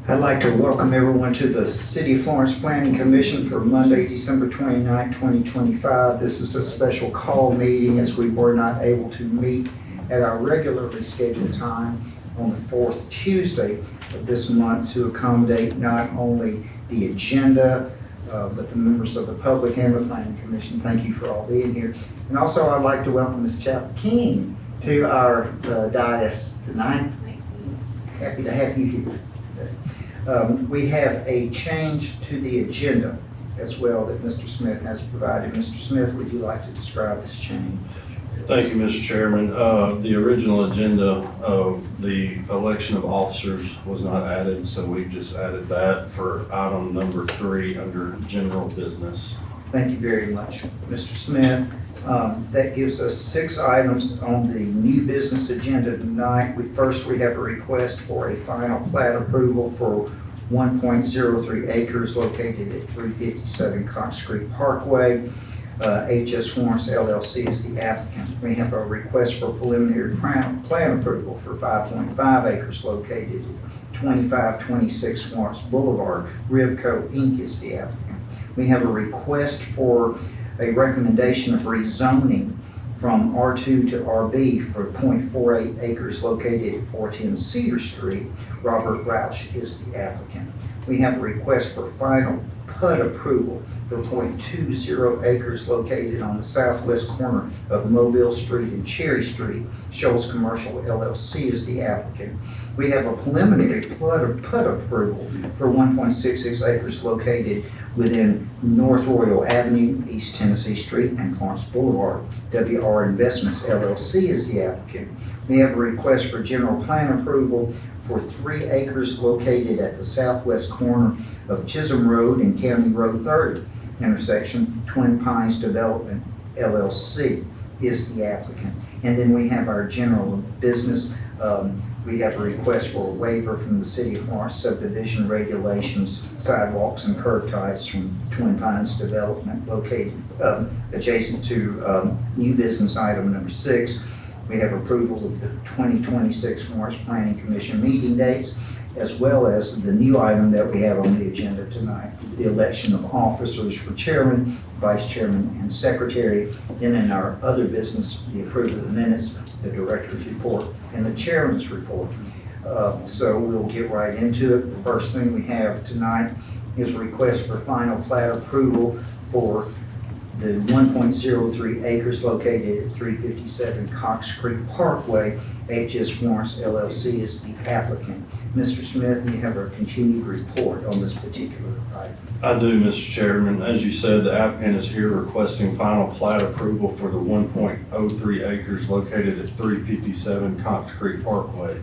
I'd like to welcome everyone to the City of Florence Planning Commission for Monday, December 29, 2025. This is a special call meeting as we were not able to meet at our regularly scheduled time on the fourth Tuesday of this month to accommodate not only the agenda, but the members of the public and the Planning Commission. Thank you for all being here. And also I'd like to welcome Ms. Chapel King to our dais tonight. Happy to have you here. We have a change to the agenda as well that Mr. Smith has provided. Mr. Smith, would you like to describe this change? Thank you, Mr. Chairman. The original agenda of the election of officers was not added, so we just added that for item number 3 under general business. Thank you very much, Mr. Smith. That gives us 6 items on the new business agenda tonight. First, we have a request for a final plat approval for 1.03 acres located at 357 Cox Creek Parkway. HS Florence LLC is the applicant. We have a request for preliminary plan approval for 5.5 acres located at 2526 Florence Boulevard. Rivco Inc. is the applicant. We have a request for a recommendation of rezoning from R2 to RB for 0.48 acres located at 410 Cedar Street. Robert Roush is the applicant. We have a request for final PUD approval for 0.20 acres located on the southwest corner of Mobile Street and Cherry Street. Shoals Commercial LLC is the applicant. We have a preliminary PUD approval for 1.66 acres located within North Royal Avenue, East Tennessee Street, and Florence Boulevard. WR Investments LLC is the applicant. We have a request for general plan approval for 3 acres located at the southwest corner of Chisholm Road and County Road 30 intersection. Twin Pines Development LLC is the applicant. And then we have our general business. We have a request for a waiver from the City of Florence subdivision regulations, sidewalks and curb types from Twin Pines Development located adjacent to new business item number 6. We have approval of the 2026 Florence Planning Commission meeting dates, as well as the new item that we have on the agenda tonight, the election of officers for chairman, vice chairman, and secretary. Then in our other business, the approval of the minutes, the director's report, and the chairman's report. So we'll get right into it. The first thing we have tonight is a request for final plat approval for the 1.03 acres located at 357 Cox Creek Parkway. HS Florence LLC is the applicant. Mr. Smith, you have a continued report on this particular item. I do, Mr. Chairman. As you said, the applicant is here requesting final plat approval for the 1.03 acres located at 357 Cox Creek Parkway.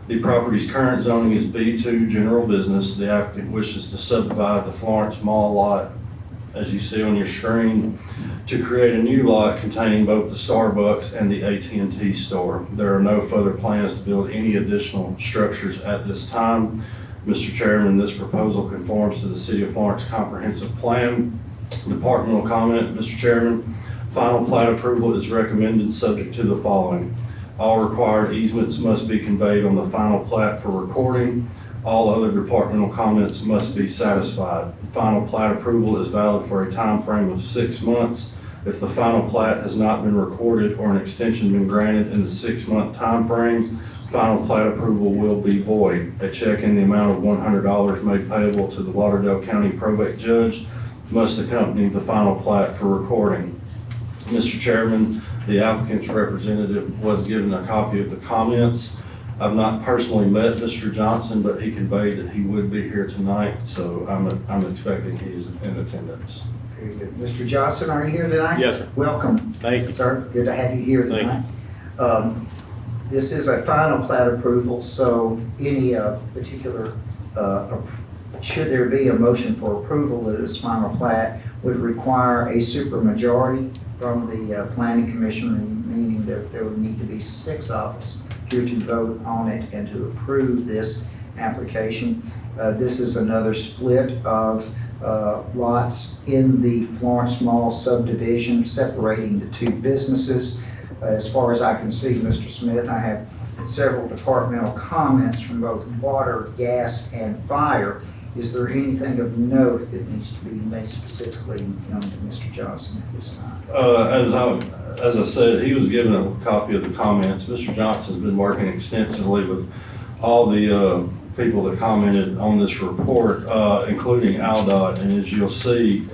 The property's current zoning is B2 general business. The applicant wishes to subdivide the Florence Mall lot, as you see on your screen, to create a new lot containing both the Starbucks and the AT&T store. There are no further plans to build any additional structures at this time. Mr. Chairman, this proposal conforms to the City of Florence Comprehensive Plan. Departmental comment, Mr. Chairman. Final plat approval is recommended subject to the following. All required easements must be conveyed on the final plat for recording. All other departmental comments must be satisfied. Final plat approval is valid for a time frame of 6 months. If the final plat has not been recorded or an extension been granted in the 6-month time frame, final plat approval will be void. A check in the amount of $100 made payable to the Lauderdale County probate judge must accompany the final plat for recording. Mr. Chairman, the applicant's representative was given a copy of the comments. I've not personally met Mr. Johnson, but he conveyed that he would be here tonight, so I'm expecting he is in attendance. Very good. Mr. Johnson, are you here tonight? Yes, sir. Welcome. Thank you. Sir, good to have you here tonight. This is a final plat approval, so any particular, should there be a motion for approval of this final plat, would require a supermajority from the Planning Commission, meaning that there would need to be 6 of us here to vote on it and to approve this application. This is another split of lots in the Florence Mall subdivision separating the 2 businesses. As far as I can see, Mr. Smith, I have several departmental comments from both water, gas, and fire. Is there anything of note that needs to be made specifically known to Mr. Johnson at this time? As I said, he was given a copy of the comments. Mr. Johnson's been working extensively with all the people that commented on this report, including AlDOT. And as you'll see,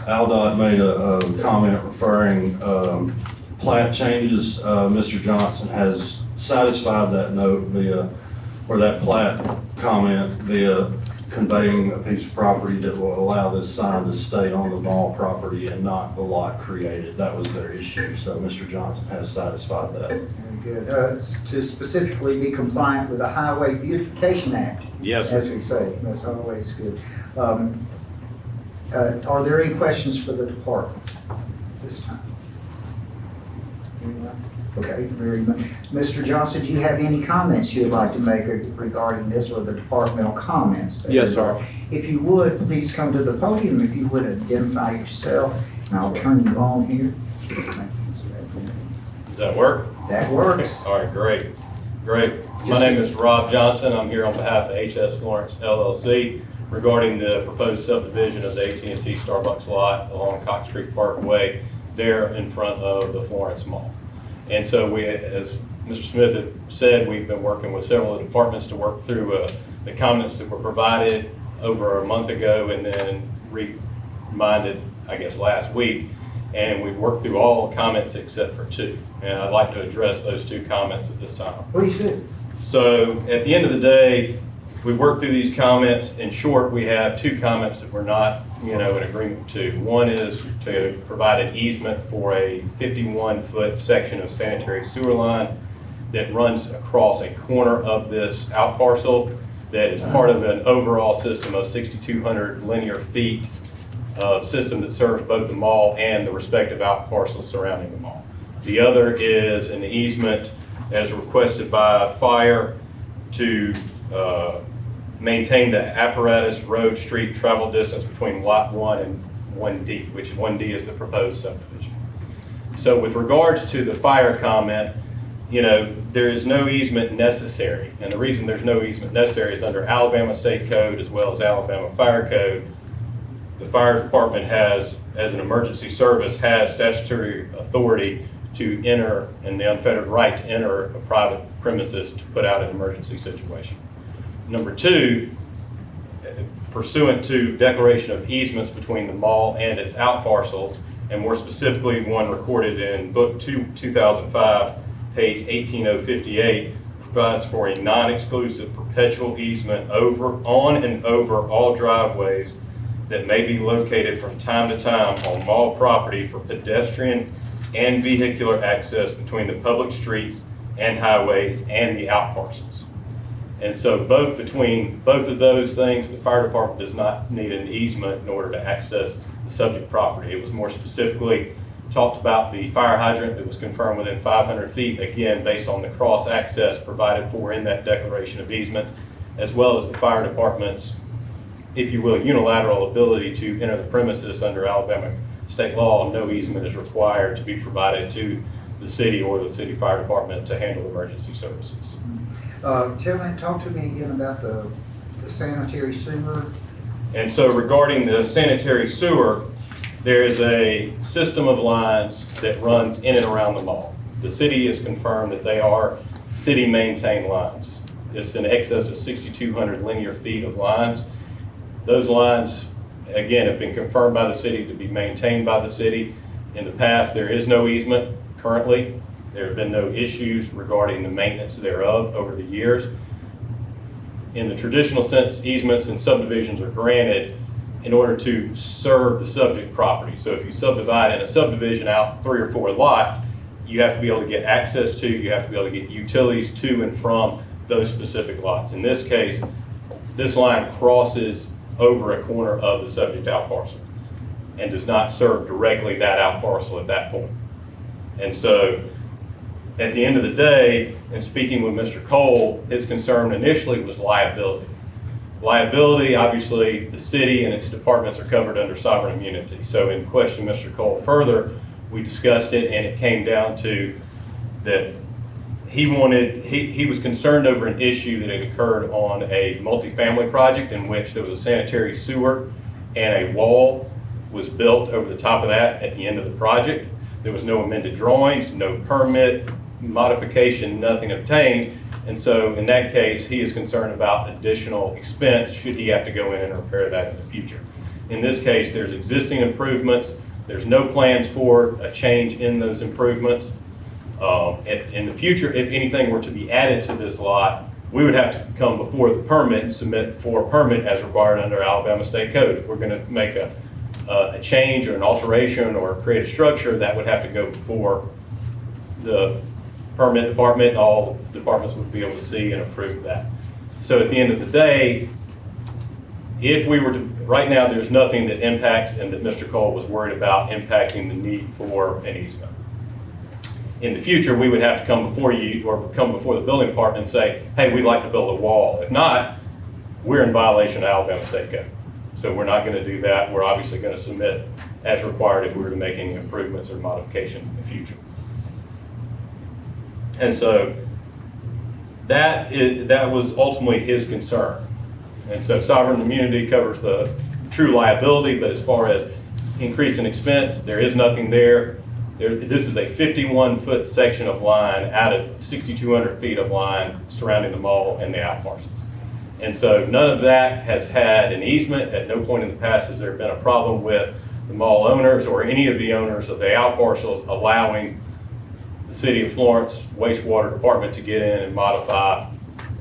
AlDOT made a comment referring plat changes. Mr. Johnson has satisfied that note or that plat comment via conveying a piece of property that will allow this sign to stay on the mall property and not the lot created. That was their issue, so Mr. Johnson has satisfied that. Very good. To specifically be compliant with the Highway Beautification Act. Yes. As we say, that's always good. Are there any questions for the department this time? Anyone? Okay, very much. Mr. Johnson, do you have any comments you'd like to make regarding this or the departmental comments? Yes, sir. If you would, please come to the podium. If you would identify yourself, and I'll turn you on here. Does that work? That works. All right, great. My name is Rob Johnson. I'm here on behalf of HS Florence LLC regarding the proposed subdivision of the AT&T Starbucks lot along Cox Creek Parkway there in front of the Florence Mall. And so we, as Mr. Smith had said, we've been working with several departments to work through the comments that were provided over a month ago and then reminded, I guess, last week. And we've worked through all comments except for two. And I'd like to address those two comments at this time. Please do. So at the end of the day, we worked through these comments. In short, we have two comments that we're not, in agreement to. One is to provide an easement for a 51-foot section of sanitary sewer line that runs across a corner of this out parcel that is part of an overall system of 6,200 linear feet of system that serves both the mall and the respective out parcels surrounding the mall. The other is an easement as requested by fire to maintain the apparatus road street travel distance between lot 1 and 1D, which 1D is the proposed subdivision. So with regards to the fire comment, there is no easement necessary. And the reason there's no easement necessary is under Alabama State Code as well as Alabama Fire Code. The fire department has, as an emergency service, has statutory authority to enter and the unfettered right to enter a private premises to put out an emergency situation. Number two, pursuant to declaration of easements between the mall and its out parcels, and more specifically one recorded in book 2005, page 18058, provides for a non-exclusive perpetual easement on and over all driveways that may be located from time to time on mall property for pedestrian and vehicular access between the public streets and highways and the out parcels. And so between both of those things, the fire department does not need an easement in order to access the subject property. It was more specifically talked about the fire hydrant that was confirmed within 500 feet, again, based on the cross access provided for in that declaration of easements, as well as the fire department's, if you will, unilateral ability to enter the premises under Alabama state law. No easement is required to be provided to the city or the city fire department to handle emergency services. Talk to me again about the sanitary sewer. And so regarding the sanitary sewer, there is a system of lines that runs in and around the mall. The city has confirmed that they are city maintained lines. It's in excess of 6,200 linear feet of lines. Those lines, again, have been confirmed by the city to be maintained by the city. In the past, there is no easement currently. There have been no issues regarding the maintenance thereof over the years. In the traditional sense, easements and subdivisions are granted in order to serve the subject property. So if you subdivide in a subdivision out 3 or 4 lots, you have to be able to get access to, you have to be able to get utilities to and from those specific lots. In this case, this line crosses over a corner of the subject out parcel and does not serve directly that out parcel at that point. And so at the end of the day, in speaking with Mr. Cole, his concern initially was liability. Liability, obviously, the city and its departments are covered under sovereign immunity. So in questioning Mr. Cole further, we discussed it and it came down to that he was concerned over an issue that had occurred on a multifamily project in which there was a sanitary sewer and a wall was built over the top of that at the end of the project. There was no amended drawings, no permit, modification, nothing obtained. And so in that case, he is concerned about additional expense should he have to go in and repair that in the future. In this case, there's existing improvements. There's no plans for a change in those improvements. In the future, if anything were to be added to this lot, we would have to come before the permit and submit for a permit as required under Alabama State Code. If we're going to make a change or an alteration or create a structure, that would have to go before the permit department. All departments would be able to see and approve that. So at the end of the day, if we were to, right now, there's nothing that impacts and that Mr. Cole was worried about impacting the need for an easement. In the future, we would have to come before you or come before the building department and say, hey, we'd like to build a wall. If not, we're in violation of Alabama State Code. So we're not going to do that. We're obviously going to submit as required if we were to make any improvements or modifications in the future. And so that was ultimately his concern. And so sovereign immunity covers the true liability, but as far as increase in expense, there is nothing there. This is a 51-foot section of line out of 6,200 feet of line surrounding the mall and the out parcels. And so none of that has had an easement. At no point in the past has there been a problem with the mall owners or any of the owners of the out parcels allowing the City of Florence wastewater department to get in and modify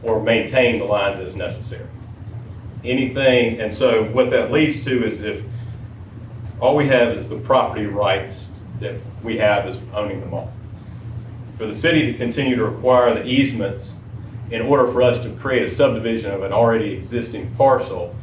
or maintain the lines as necessary. Anything, and so what that leads to is if all we have is the property rights that we have as owning the mall. For the city to continue to require the easements in order for us to create a subdivision of an already existing parcel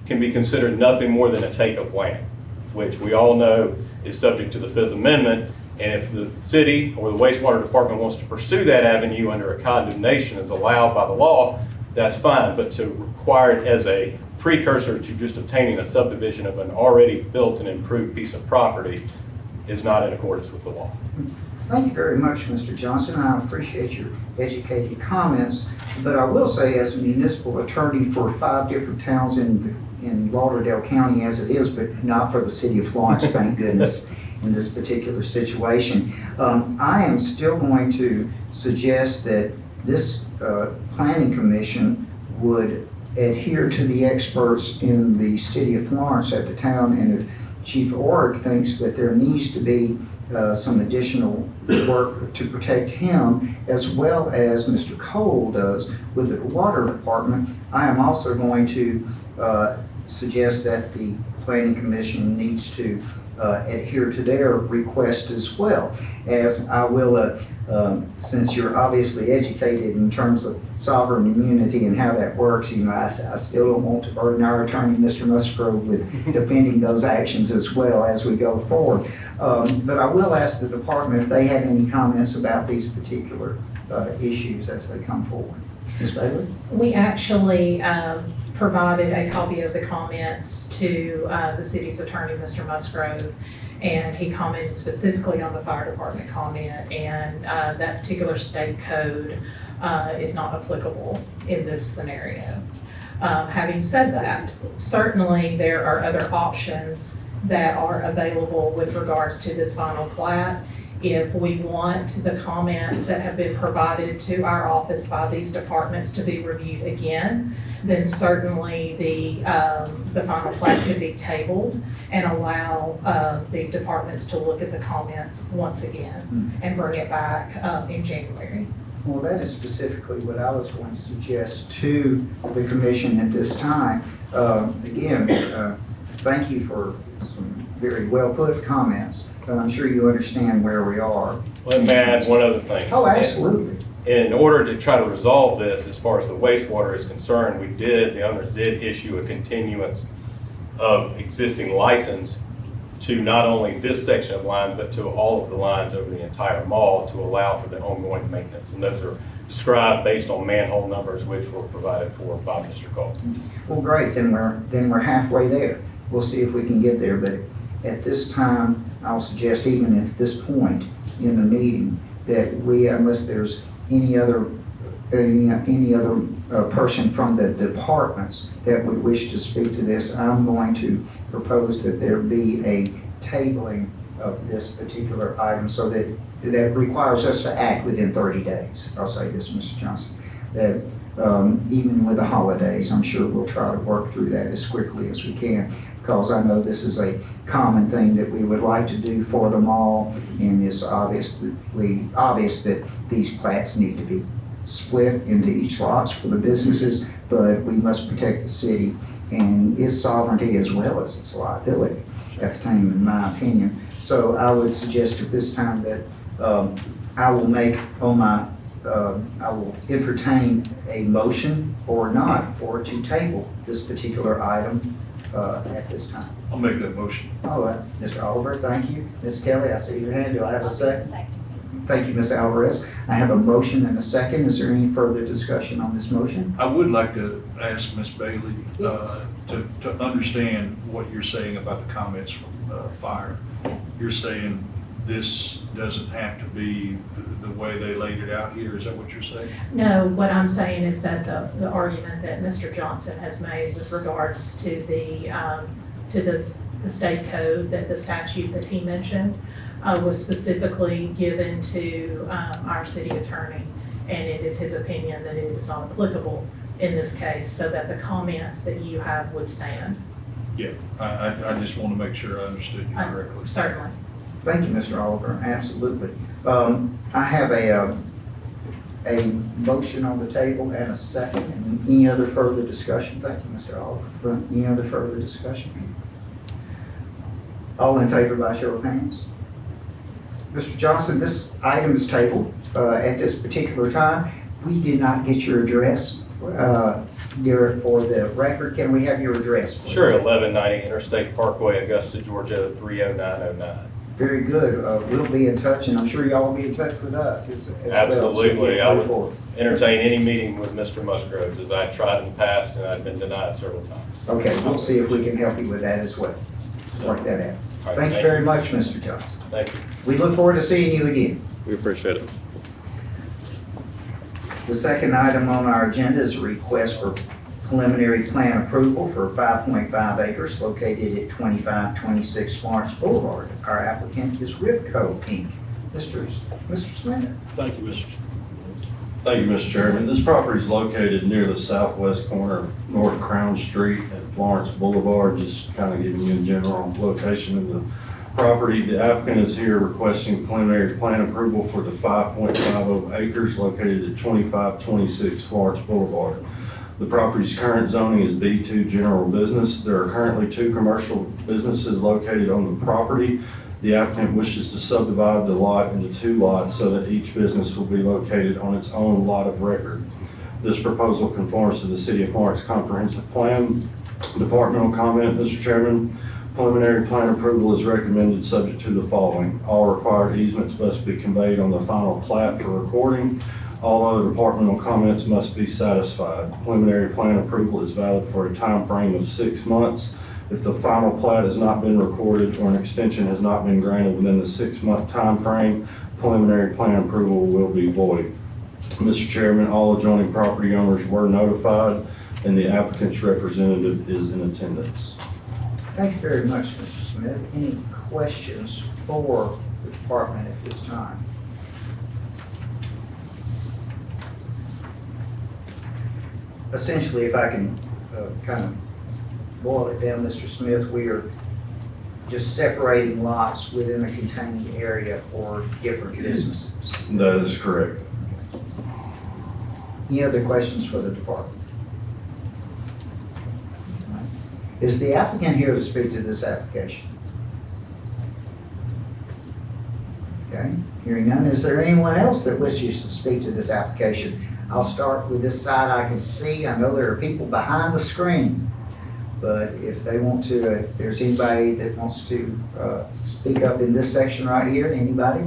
can be considered nothing more than a take of land, which we all know is subject to the Fifth Amendment. And if the city or the wastewater department wants to pursue that avenue under a condemnation as allowed by the law, that's fine. But to require it as a precursor to just obtaining a subdivision of an already built and improved piece of property is not in accordance with the law. Thank you very much, Mr. Johnson. I appreciate your educated comments, but I will say as a municipal attorney for 5 different towns in Lauderdale County as it is, but not for the city of Florence, thank goodness, in this particular situation, I am still going to suggest that this planning commission would adhere to the experts in the city of Florence at the town, and if Chief Orrick thinks that there needs to be some additional work to protect him, as well as Mr. Cole does with the water department, I am also going to suggest that the Planning Commission needs to adhere to their request as well. As I will, since you're obviously educated in terms of sovereign immunity and how that works, you know, I still don't want to burden our attorney, Mr. Musgrove, with defending those actions as well as we go forward. But I will ask the department if they have any comments about these particular issues as they come forward. Ms. Bailey? We actually provided a copy of the comments to the city's attorney, Mr. Musgrove, and he commented specifically on the fire department comment, and that particular state code is not applicable in this scenario. Having said that, certainly there are other options that are available with regards to this final plat. If we want the comments that have been provided to our office by these departments to be reviewed again, then certainly the final plat could be tabled and allow the departments to look at the comments once again and bring it back in January. Well, that is specifically what I was going to suggest to the commission at this time. Again, thank you for some very well put comments, but I'm sure you understand where we are. Let me add one other thing. Oh, absolutely. In order to try to resolve this, as far as the wastewater is concerned, the owners did issue a continuance of existing license to not only this section of line, but to all of the lines over the entire mall to allow for the ongoing maintenance. And those are described based on manhole numbers, which were provided for by Mr. Cole. Well, great, then we're halfway there. We'll see if we can get there, but at this time, I'll suggest even at this point in the meeting that we, unless there's any other person from the departments that would wish to speak to this, I'm going to propose that there be a tabling of this particular item so that requires us to act within 30 days. I'll say this, Mr. Johnson, that even with the holidays, I'm sure we'll try to work through that as quickly as we can, because I know this is a common thing that we would like to do for the mall, and it's obviously obvious that these plats need to be split into each lots for the businesses, but we must protect the city and its sovereignty as well as its liability at the time, in my opinion. So I would suggest at this time that I will entertain a motion or not for to table this particular item at this time. I'll make that motion. All right, Mr. Oliver, thank you. Ms. Kelly, I see your hand. Do I have a second? Thank you, Ms. Alvarez. I have a motion and a second. Is there any further discussion on this motion? I would like to ask Ms. Bailey to understand what you're saying about the comments from fire. You're saying this doesn't have to be the way they laid it out here. Is that what you're saying? No, what I'm saying is that the argument that Mr. Johnson has made with regards to the state code, that the statute that he mentioned was specifically given to our city attorney, and it is his opinion that it is not applicable in this case, so that the comments that you have would stand. Yeah, I just want to make sure I understood you correctly. Certainly. Thank you, Mr. Oliver. Absolutely. I have a motion on the table and a second. And any other further discussion? Thank you, Mr. Oliver. Any other further discussion? All in favor by show of hands? Mr. Johnson, this item is tabled at this particular time. We did not get your address here for the record. Can we have your address, please? Sure, 1190 Interstate Parkway, Augusta, Georgia, 30909. Very good. We'll be in touch, and I'm sure y'all will be in touch with us as well. Absolutely. I Move would forward. entertain any meeting with Mr. Musgroves, as I tried in the past and I've been denied several times. Okay, we'll see if we can help you with that as well. Work that out. All right, Thank you very much, Mr. Johnson. Thank you. We look forward to seeing you again. We appreciate it. The second item on our agenda is a request for preliminary plan approval for 5.5 acres located at 2526 Florence Boulevard. Our applicant is Rivco Inc. Mr. Smith. Thank you, Mr. Chairman. This property is located near the southwest corner of North Crown Street and Florence Boulevard, just kind of giving you a general location of the property. The applicant is here requesting preliminary plan approval for the 5.50 acres located at 2526 Florence Boulevard. The property's current zoning is B2 general business. There are currently 2 commercial businesses located on the property. The applicant wishes to subdivide the lot into 2 lots so that each business will be located on its own lot of record. This proposal conforms to the City of Florence Comprehensive Plan. Departmental comment, Mr. Chairman. Preliminary plan approval is recommended subject to the following. All required easements must be conveyed on the final plat for recording. All other departmental comments must be satisfied. Preliminary plan approval is valid for a time frame of 6 months. If the final plat has not been recorded or an extension has not been granted within the 6-month time frame, preliminary plan approval will be void. Mr. Chairman, all adjoining property owners were notified and the applicant's representative is in attendance. Thank you very much, Mr. Smith. Any questions for the department at this time? Essentially, if I can kind of boil it down, Mr. Smith, we are just separating lots within a contained area for different businesses. That is correct. Any other questions for the department? Is the applicant here to speak to this application? Okay, hearing none, is there anyone else that wishes to speak to this application? I'll start with this side I can see. I know there are people behind the screen, but if they want to, if there's anybody that wants to speak up in this section right here, anybody?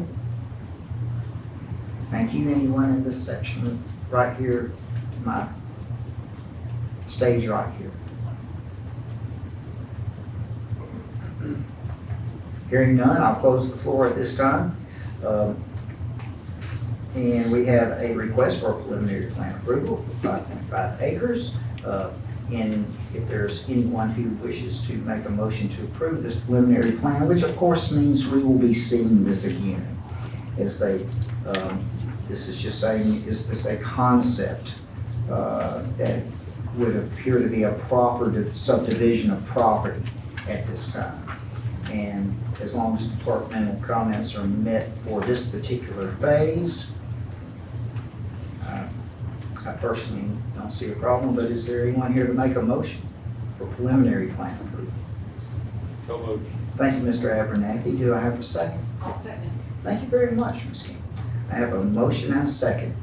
Thank you. Anyone in this section right here to my stage right here? Hearing none, I'll close the floor at this time. And we have a request for a preliminary plan approval for 5.5 acres. And if there's anyone who wishes to make a motion to approve this preliminary plan, which of course means we will be seeing this again, as they, this is just saying, is this a concept that would appear to be a proper subdivision of property at this time? And as long as departmental comments are met for this particular phase, I personally don't see a problem, but is there anyone here to make a motion for preliminary plan approval? So moved. Thank you, Mr. Abernathy. Do I have a second? I'll second. Thank you very much, Ms. King. I have a motion and a second.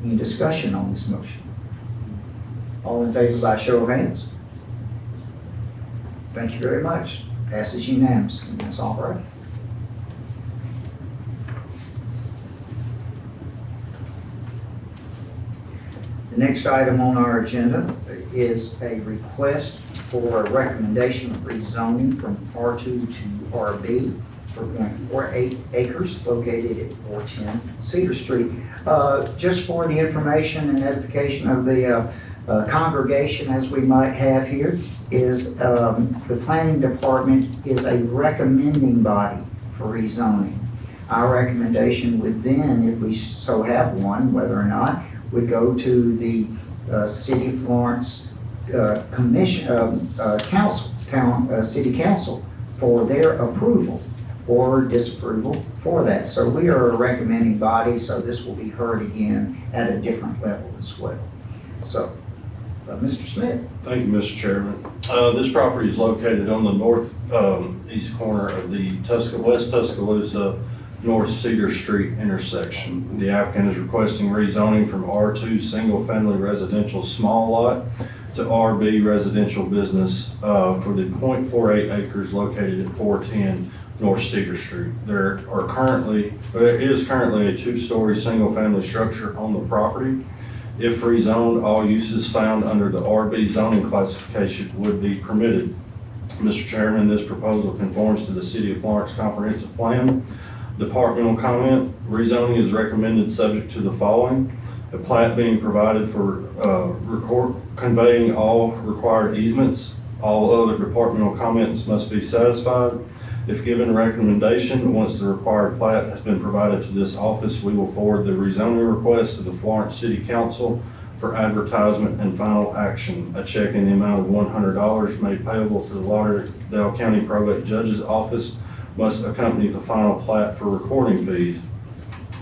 Any discussion on this motion? All in favor by show of hands? Thank you very much. Passes unanimously. Ms. Albright. The next item on our agenda is a request for a recommendation of rezoning from R2 to RB for 0.48 acres located at 410 Cedar Street. Just for the information and edification of the congregation, as we might have here, is the planning department is a recommending body for rezoning. Our recommendation would then, if we so have one, whether or not, would go to the City of Florence Commission, City Council for their approval or disapproval for that. So we are a recommending body, so this will be heard again at a different level as well. So, Mr. Smith. Thank you, Mr. Chairman. This property is located on the northeast corner of the West Tuscaloosa North Cedar Street intersection. The applicant is requesting rezoning from R2 Single Family Residential Small Lot to RB Residential Business for the 0.48 acres located at 410 North Cedar Street. There is currently a two-story single-family structure on the property. If rezoned, all uses found under the RB zoning classification would be permitted. Mr. Chairman, this proposal conforms to the City of Florence Comprehensive Plan. Departmental comment: rezoning is recommended subject to the following: a plat being provided for conveying all required easements. All other departmental comments must be satisfied. If given a recommendation, once the required plat has been provided to this office, we will forward the rezoning request to the Florence City Council for advertisement and final action. A check in the amount of $100 made payable to the Lauderdale County Probate Judge's Office must accompany the final plat for recording fees.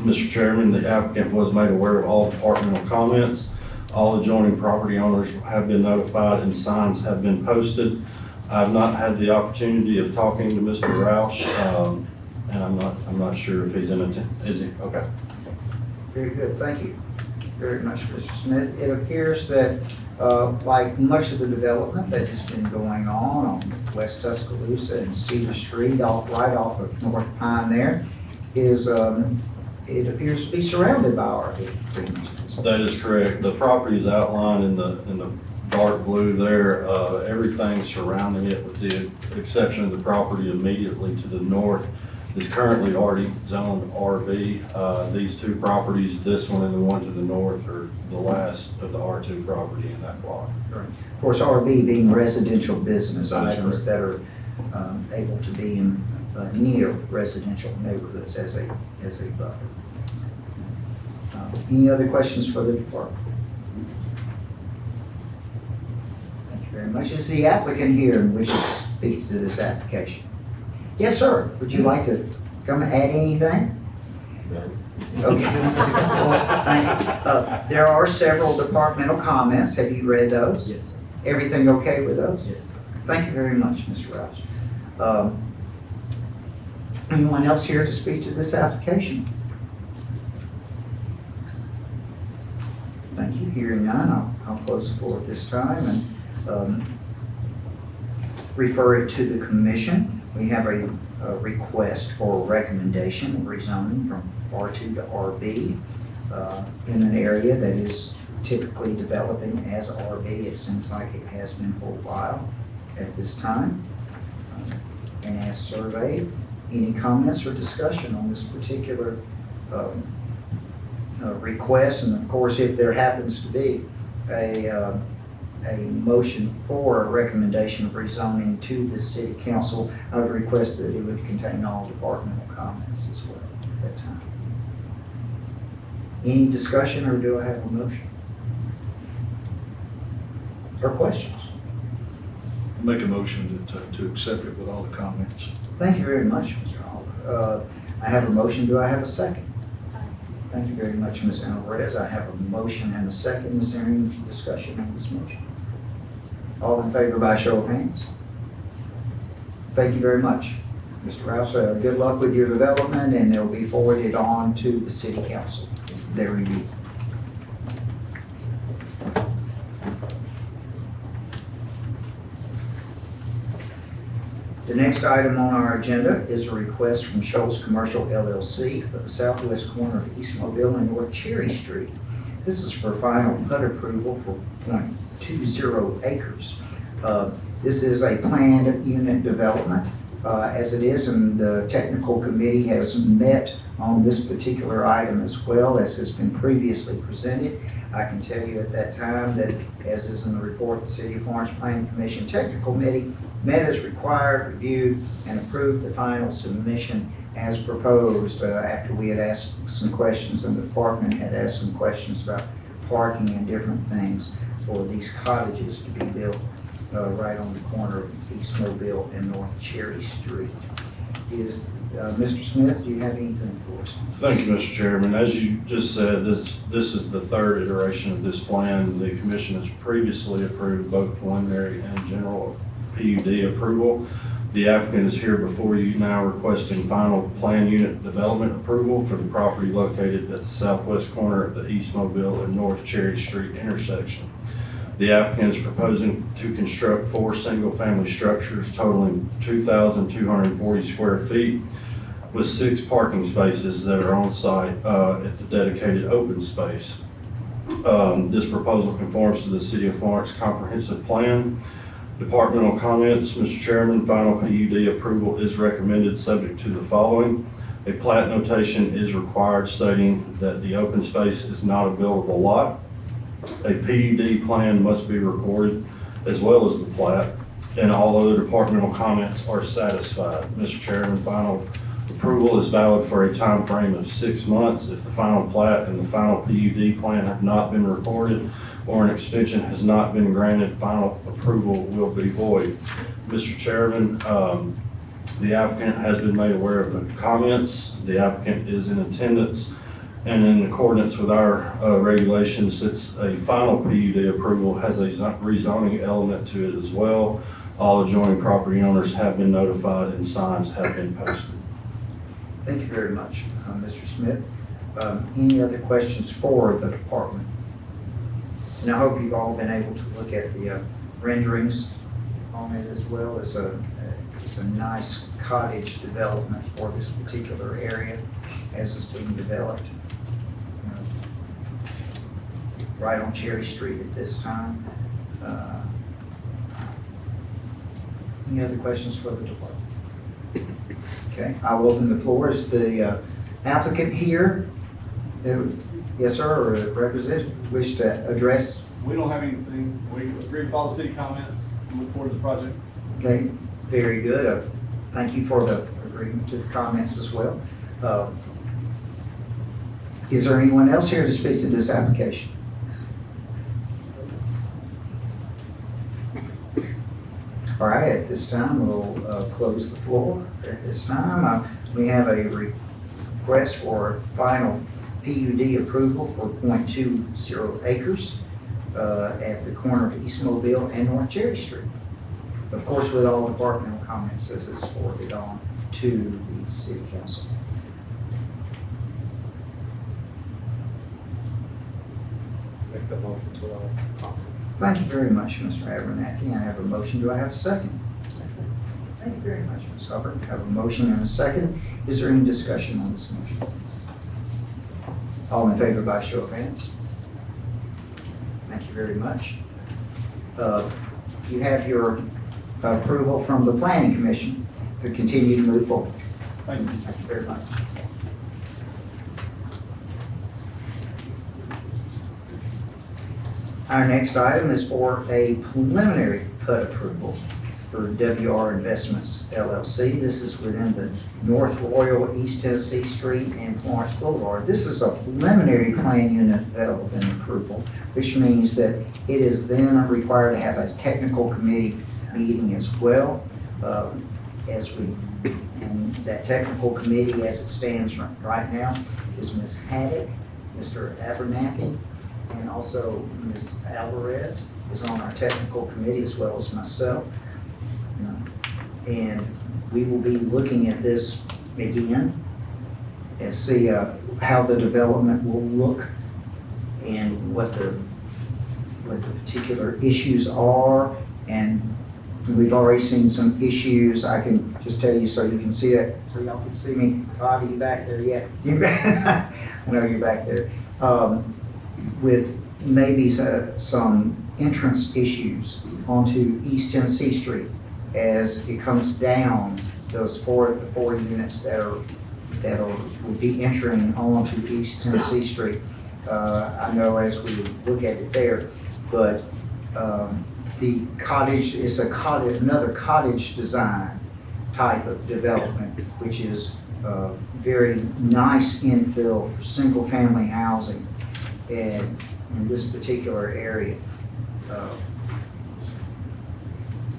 Mr. Chairman, the applicant was made aware of all departmental comments. All adjoining property owners have been notified and signs have been posted. I've not had the opportunity of talking to Mr. Roush, and I'm not sure if he's in is he? Okay. Very good, thank you very much, Mr. Smith. It appears that, like much of the development that has been going on West Tuscaloosa and Cedar Street, right off of North Pine there, is, it appears to be surrounded by RV. That is correct. The property is outlined in the dark blue there. Everything surrounding it, with the exception of the property immediately to the north, is currently already zoned RB. These two properties, this one and the one to the north, are the last of the R2 property in that block. Of course, RB being residential business That is items that are able to be in near residential neighborhoods as a buffer. Any other questions for the department? Thank you very much. Is the applicant here and wishes to speak to this application? Yes, sir. Would you like to come and add anything? Okay. Well, thank you. There are several departmental comments. Have you read those? Yes, sir. Everything okay with those? Yes, sir. Thank you very much, Mr. Roush. Anyone else here to speak to this application? Thank you. Hearing none, I'll close the floor at this time and refer it to the commission. We have a request for a recommendation of rezoning from R2 to RB in an area that is typically developing as RB. It seems like it has been for a while at this time. And as surveyed, any comments or discussion on this particular request, and of course, if there happens to be a motion for a recommendation of rezoning to the city council, I would request that it would contain all departmental comments as well at that time. Any discussion, or do I have a motion? Or questions? Make a motion to accept it with all the comments. Thank you very much, Mr. Hall. I have a motion. Do I have a second? Thank you very much, Ms. Alvarez. I have a motion and a second. Is there any discussion on this motion? All in favor by show of hands? Thank you very much. Mr. Rouse, good luck with your development, and they'll be forwarded on to the city council. Their review. The next item on our agenda is a request from Shoals Commercial LLC for the southwest corner of East Mobile and North Cherry Street. This is for final PUD approval for 0.20 acres. This is a planned unit development as it is, and the technical committee has met on this particular item as well as has been previously presented. I can tell you at that time that, as is in the report, the City of Florence Planning Commission Technical Committee met as required, reviewed, and approved the final submission as proposed after we had asked some questions, and the department had asked some questions about parking and different things for these cottages to be built right on the corner of East Mobile and North Cherry Street. Is Mr. Smith, do you have anything for us? Thank you, Mr. Chairman. As you just said, this is the third iteration of this plan. The commission has previously approved both preliminary and general PUD approval. The applicant is here before you now requesting final plan unit development approval for the property located at the southwest corner of the East Mobile and North Cherry Street intersection. The applicant is proposing to construct 4 single-family structures totaling 2,240 square feet with 6 parking spaces that are on site at the dedicated open space. This proposal conforms to the City of Florence comprehensive plan. Departmental comments, Mr. Chairman, final PUD approval is recommended subject to the following. A plat notation is required stating that the open space is not a buildable lot. A PUD plan must be recorded as well as the plat, and all other departmental comments are satisfied. Mr. Chairman, final approval is valid for a time frame of 6 months. If the final plat and the final PUD plan have not been recorded or an extension has not been granted, final approval will be void. Mr. Chairman, the applicant has been made aware of the comments. The applicant is in attendance, and in accordance with our regulations, since a final PUD approval has a rezoning element to it as well, all adjoining property owners have been notified and signs have been posted. Thank you very much, Mr. Smith. Any other questions for the department? And I hope you've all been able to look at the renderings on it as well. It's a nice cottage development for this particular area as it's being developed. Right on Cherry Street at this time. Any other questions for the department? Okay, I'll open the floor. Is the applicant here? Yes, sir, or a representative wish to address? We don't have anything. We agree with all the city comments and look forward to the project. Okay, very good. Thank you for the agreement to the comments as well. Is there anyone else here to speak to this application? All right, at this time, we'll close the floor. At this time, we have a request for final PUD approval for 0.20 acres at the corner of East Mobile and North Cherry Street. Of course, with all departmental comments as it's forwarded on to the city council. Make that motion to all comments. Thank you very much, Mr. Abernathy. I have a motion. Do I have a second? Thank you very much, Ms. Hubbard. I have a motion and a second. Is there any discussion on this motion? All in favor by show of hands? Thank you very much. You have your approval from the Planning Commission to continue to move forward. Thank you. Thank you very much. Our next item is for a preliminary PUD approval for WR Investments LLC. This is within the North Royal, East Tennessee Street, and Florence Boulevard. This is a preliminary plan unit development approval, which means that it is then required to have a technical committee meeting as well. And that technical committee, as it stands right now, is Ms. Haddock, Mr. Abernathy, and also Ms. Alvarez is on our technical committee, as well as myself. And we will be looking at this again and see how the development will look and what the particular issues are. And we've already seen some issues. I can just tell you so you can see it, so y'all can see me. Todd, are you back there yet? I know you're back there. With maybe some entrance issues onto East Tennessee Street as it comes down, the four units that will be entering onto East Tennessee Street. I know as we look at it there, but the cottage is another cottage design type of development, which is very nice infill for single family housing in this particular area.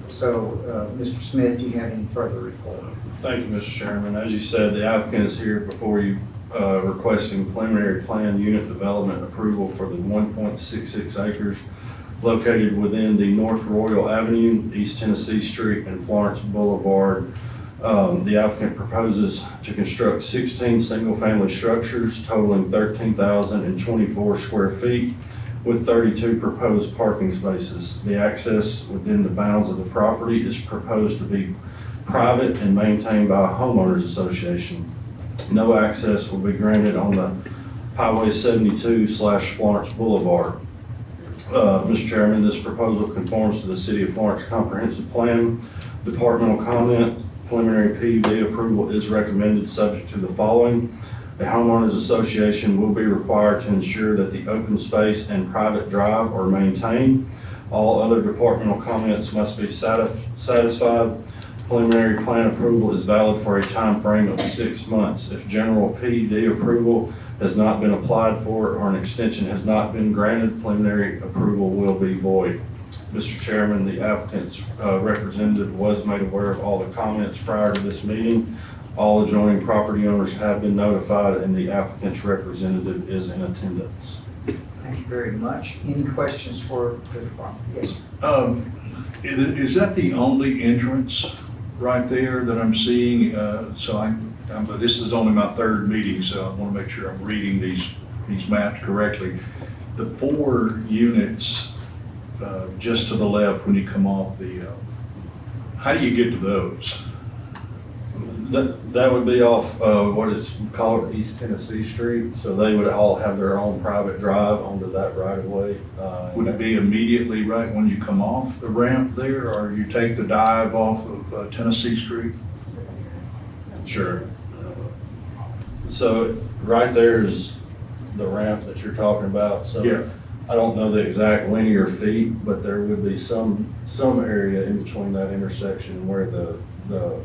Mr. Smith, do you have any further report? Thank you, Mr. Chairman. As you said, the applicant is here before you requesting preliminary plan unit development approval for the 1.66 acres located within the North Royal Avenue, East Tennessee Street, and Florence Boulevard. The applicant proposes to construct 16 single-family structures totaling 13,024 square feet with 32 proposed parking spaces. The access within the bounds of the property is proposed to be private and maintained by a homeowners association. No access will be granted on the Highway 72/Florence Boulevard. Mr. Chairman, this proposal conforms to the City of Florence Comprehensive Plan. Departmental comment, preliminary PUD approval is recommended subject to the following. A homeowners association will be required to ensure that the open space and private drive are maintained. All other departmental comments must be satisfied. Preliminary plan approval is valid for a time frame of 6 months. If general PUD approval has not been applied for or an extension has not been granted, preliminary approval will be void. Mr. Chairman, the applicant's representative was made aware of all the comments prior to this meeting. All adjoining property owners have been notified and the applicant's representative is in attendance. Thank you very much. Any questions for the department? Yes, sir. Is that the only entrance right there that I'm seeing? This is only my third meeting, so I want to make sure I'm reading these maps correctly. The 4 units just to the left when you come off how do you get to those? That would be off what is called East Tennessee Street, so they would all have their own private drive onto that right of way. Would it be immediately right when you come off the ramp there, or you take the dive off of Tennessee Street? Sure. So right there is the ramp that you're talking about. So Yeah. I don't know the exact linear feet, but there would be some area in between that intersection where the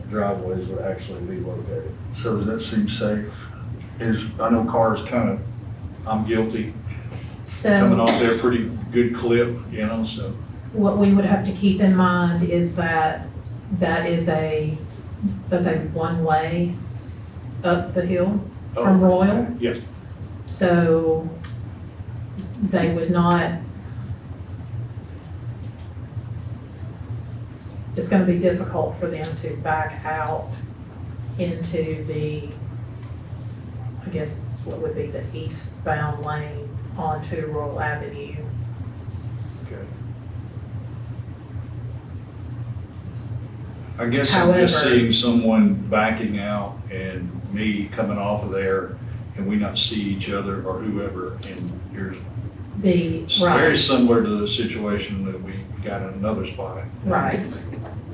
driveways would actually be located. So does that seem safe? I know cars I'm guilty, coming So off there pretty good clip, so. what we would have to keep in mind is that's a one-way up the hill from Royal. Yeah, So they would not, it's gonna be difficult for them to back out into I guess, what would be the eastbound lane onto Royal Avenue. okay. I guess I'm just However- seeing someone backing out and me coming off of there, and we not see each other or whoever, and it's very similar to the situation that we got in another spot. Right.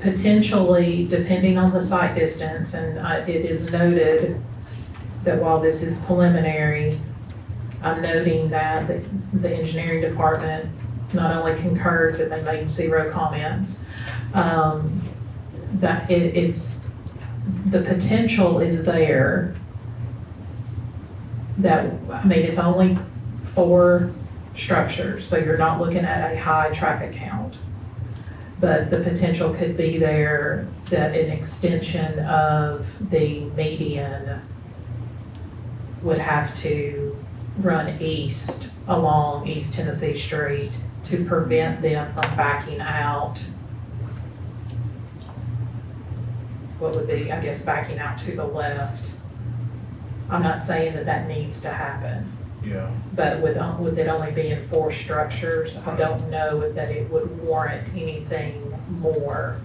Potentially, depending on the site distance, and it is noted that while this is preliminary, I'm noting that the engineering department not only concurred, but they made 0 comments. That it's, the potential is there that, I mean, it's only 4 structures, so you're not looking at a high traffic count. But the potential could be there that an extension of the median would have to run east along East Tennessee Street to prevent them from backing out. What would be, I guess, backing out to the left. I'm not saying that that needs to happen, Yeah, but with it only being 4 structures, I don't know that it would warrant anything more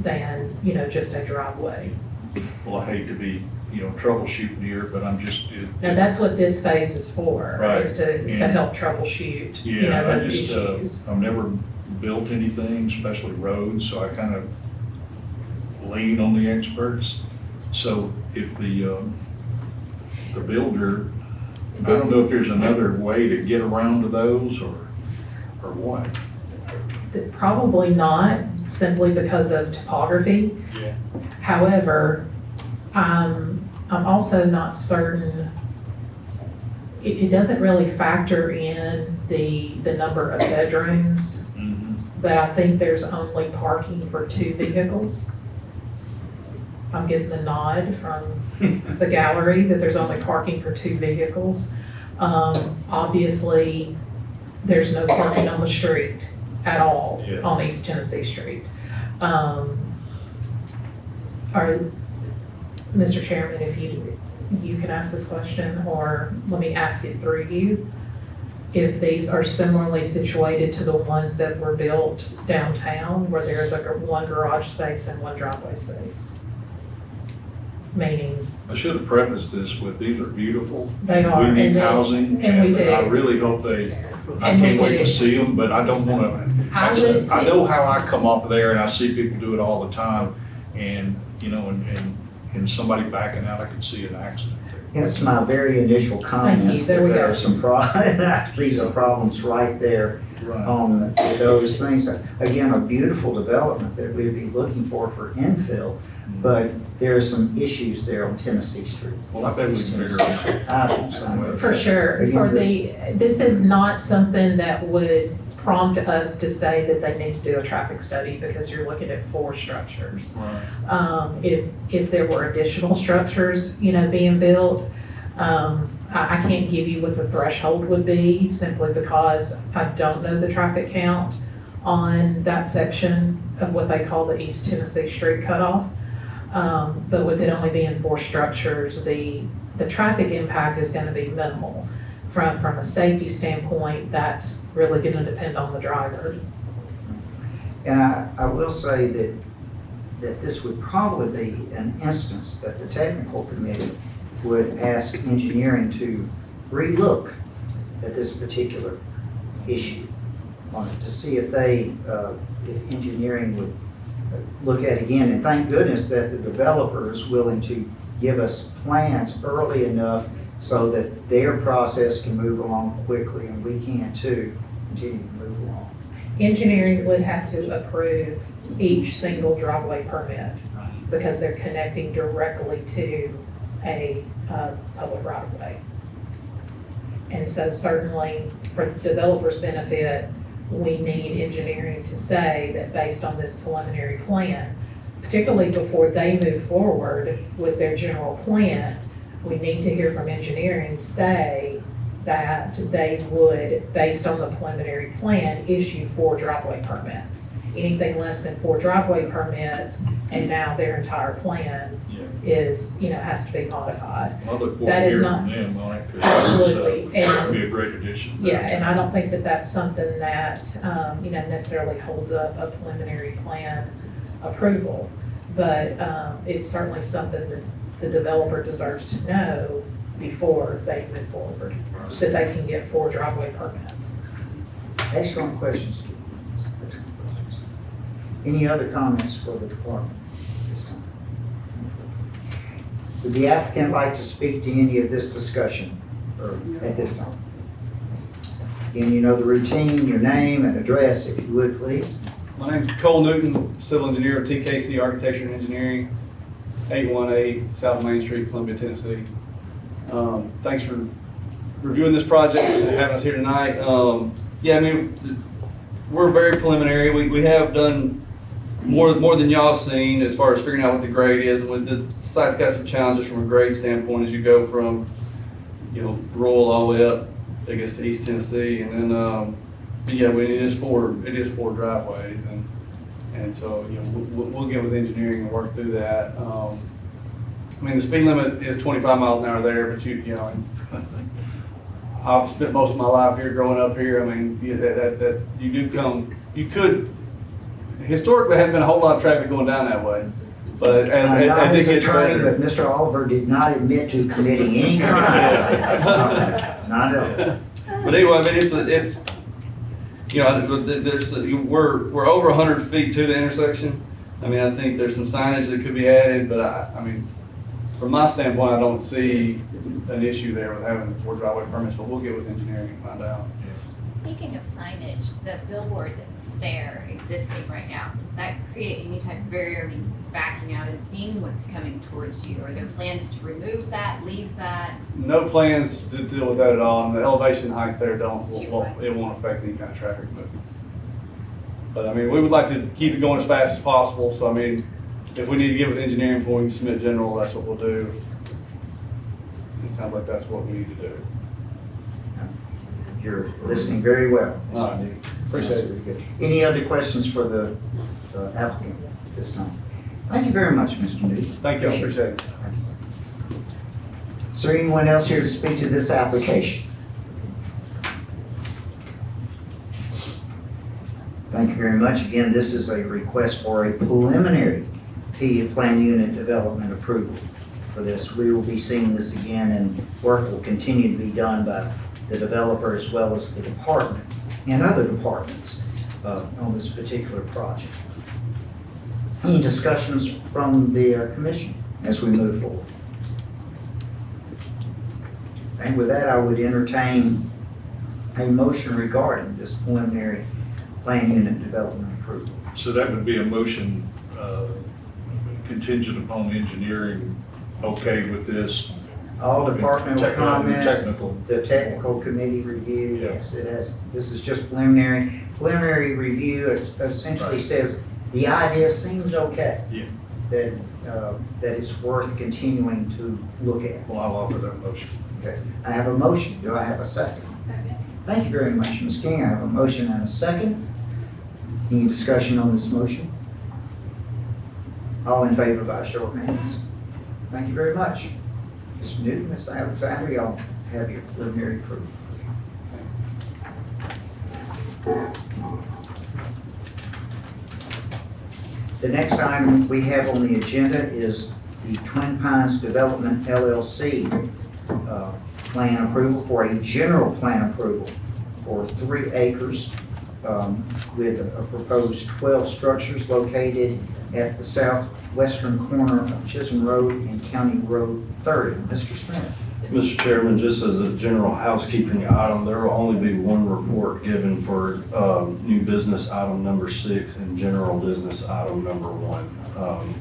than, just a driveway. well, I hate to be, troubleshooting here, but I'm just. Now, that's what this phase is for, Right. is to help troubleshoot, Yeah, I those just, issues. I've never built anything, especially roads, so I kind of lean on the experts. So if the builder, I don't know if there's another way to get around to those or what. Probably not, simply because of topography. Yeah. However, I'm also not certain, it doesn't really factor in the number of bedrooms, Mhm. but I think there's only parking for 2 vehicles. I'm getting the nod from the gallery that there's only parking for 2 vehicles. Obviously, there's no parking on the street at all Yeah. on East Tennessee Street. Mr. Chairman, if you can ask this question, or let me ask it through you. If these are similarly situated to the ones that were built downtown, where there's like 1 garage space and 1 driveway space. Meaning, I should have prefaced this with, these are beautiful. they are. We need and they- housing. and we do. I really hope I And we can't wait do. to see them, but I don't want to, I know how I come off of there and I see people do it all the time. And, and somebody backing out, I could see an accident there. It's my very initial comments There that we there go. are some I see some problems right there Right. on those things. Again, a beautiful development that we'd be looking for infill, but there are some issues there on Tennessee Street. Well, I bet we East can figure Tennessee. it out. I think so. For sure. Again, This is not something that would prompt us to say that they need to do a traffic study because you're looking at 4 structures. Right. If there were additional structures, being built, I can't give you what the threshold would be simply because I don't know the traffic count on that section of what they call the East Tennessee Street cutoff. But with it only being 4 structures, the traffic impact is gonna be minimal. From a safety standpoint, that's really gonna depend on the driver. And I will say that this would probably be an instance that the technical committee would ask engineering to relook at this particular issue on it, to see if if engineering would look at it again. And thank goodness that the developer is willing to give us plans early enough so that their process can move along quickly and we can too continue to move along. Engineering would have to approve each single driveway permit because they're connecting directly to a public right of way. And so certainly for the developer's benefit, we need engineering to say that based on this preliminary plan, particularly before they move forward with their general plan, we need to hear from engineering say that they would, based on the preliminary plan, issue 4 driveway permits. Anything less than 4 driveway permits, and now their entire plan Yeah. is, has to be modified. I look forward That to is hearing not- from them on it. 'Cause Absolutely. That'd be a great addition. Yeah, and I don't think that that's something that, necessarily holds up a preliminary plan approval. But it's certainly something that the developer deserves to know before they move forward, that they can get 4 driveway permits. Excellent questions. Any other comments for the department this time? Would the applicant like to speak to any of this discussion or at this time? Again, you know the routine, your name and address, if you would, please. My name's Cole Newton, civil engineer with TKC Architecture and Engineering, 818 South Main Street, Columbia, Tennessee. Thanks for reviewing this project and having us here tonight. Yeah, I mean, we're very preliminary. We have done more than y'all seen as far as figuring out what the grade is. And with the site's got some challenges from a grade standpoint as you go from, rural all the way up, I guess, to East Tennessee. And then, but yeah, it is four driveways, and so we'll get with engineering and work through that. I mean, the speed limit is 25 miles an hour there, but I've spent most of my life here, growing up here. I mean, you could historically hasn't been a whole lot of traffic going down that way, but I'm not as it his gets attorney, better. but Mr. Oliver did not admit to committing any crime. Not at all. But anyway, I mean, it's we're over 100 feet to the intersection. I mean, I think there's some signage that could be added, but I mean, from my standpoint, I don't see an issue there with having the 4 driveway permits, but we'll get with engineering and find out. Speaking of signage, the billboard that's there existing right now, does that create any type of barrier, backing out and seeing what's coming towards you? Are there plans to remove that, leave that? No plans to deal with that at all, and the elevation heights there it won't affect any kind of traffic movements. But I mean, we would like to keep it going as fast as possible, so I mean, if we need to get with engineering before we can submit general, that's what we'll do. It sounds like that's what we need to do. You're listening very well. All right. Appreciate it. Very good. Any other questions for the applicant this time? Thank you very much, Mr. Newton. Thank you, I appreciate it. Is there anyone else here to speak to this application? Thank you very much. Again, this is a request for a preliminary plan unit development approval for this. We will be seeing this again, and work will continue to be done by the developer as well as the department and other departments on this particular project. Any discussions from the commission as we move forward? And with that, I would entertain a motion regarding this preliminary plan unit development approval. So that would be a motion contingent upon engineering okay with this. All departmental comments, Technical. the technical committee review, Yeah. yes, it has, this is just preliminary. Preliminary review essentially Right. says the idea seems okay. Yeah. That it's worth continuing to look at. Well, I'll offer that motion. Okay, I have a motion, do I have a second? Second. Thank you very much, Ms. King, I have a motion and a second. Any discussion on this motion? All in favor by show of hands? Thank you very much. Mr. Newton, Ms. Alexander, y'all have your preliminary approval. The next item we have on the agenda is the Twin Pines Development LLC plan approval for a general plan approval for 3 acres with a proposed 12 structures located at the southwestern corner of Chisholm Road and County Road 30. Mr. Smith. Mr. Chairman, just as a general housekeeping item, there will only be one report given for new business item number 6 and general business item number 1.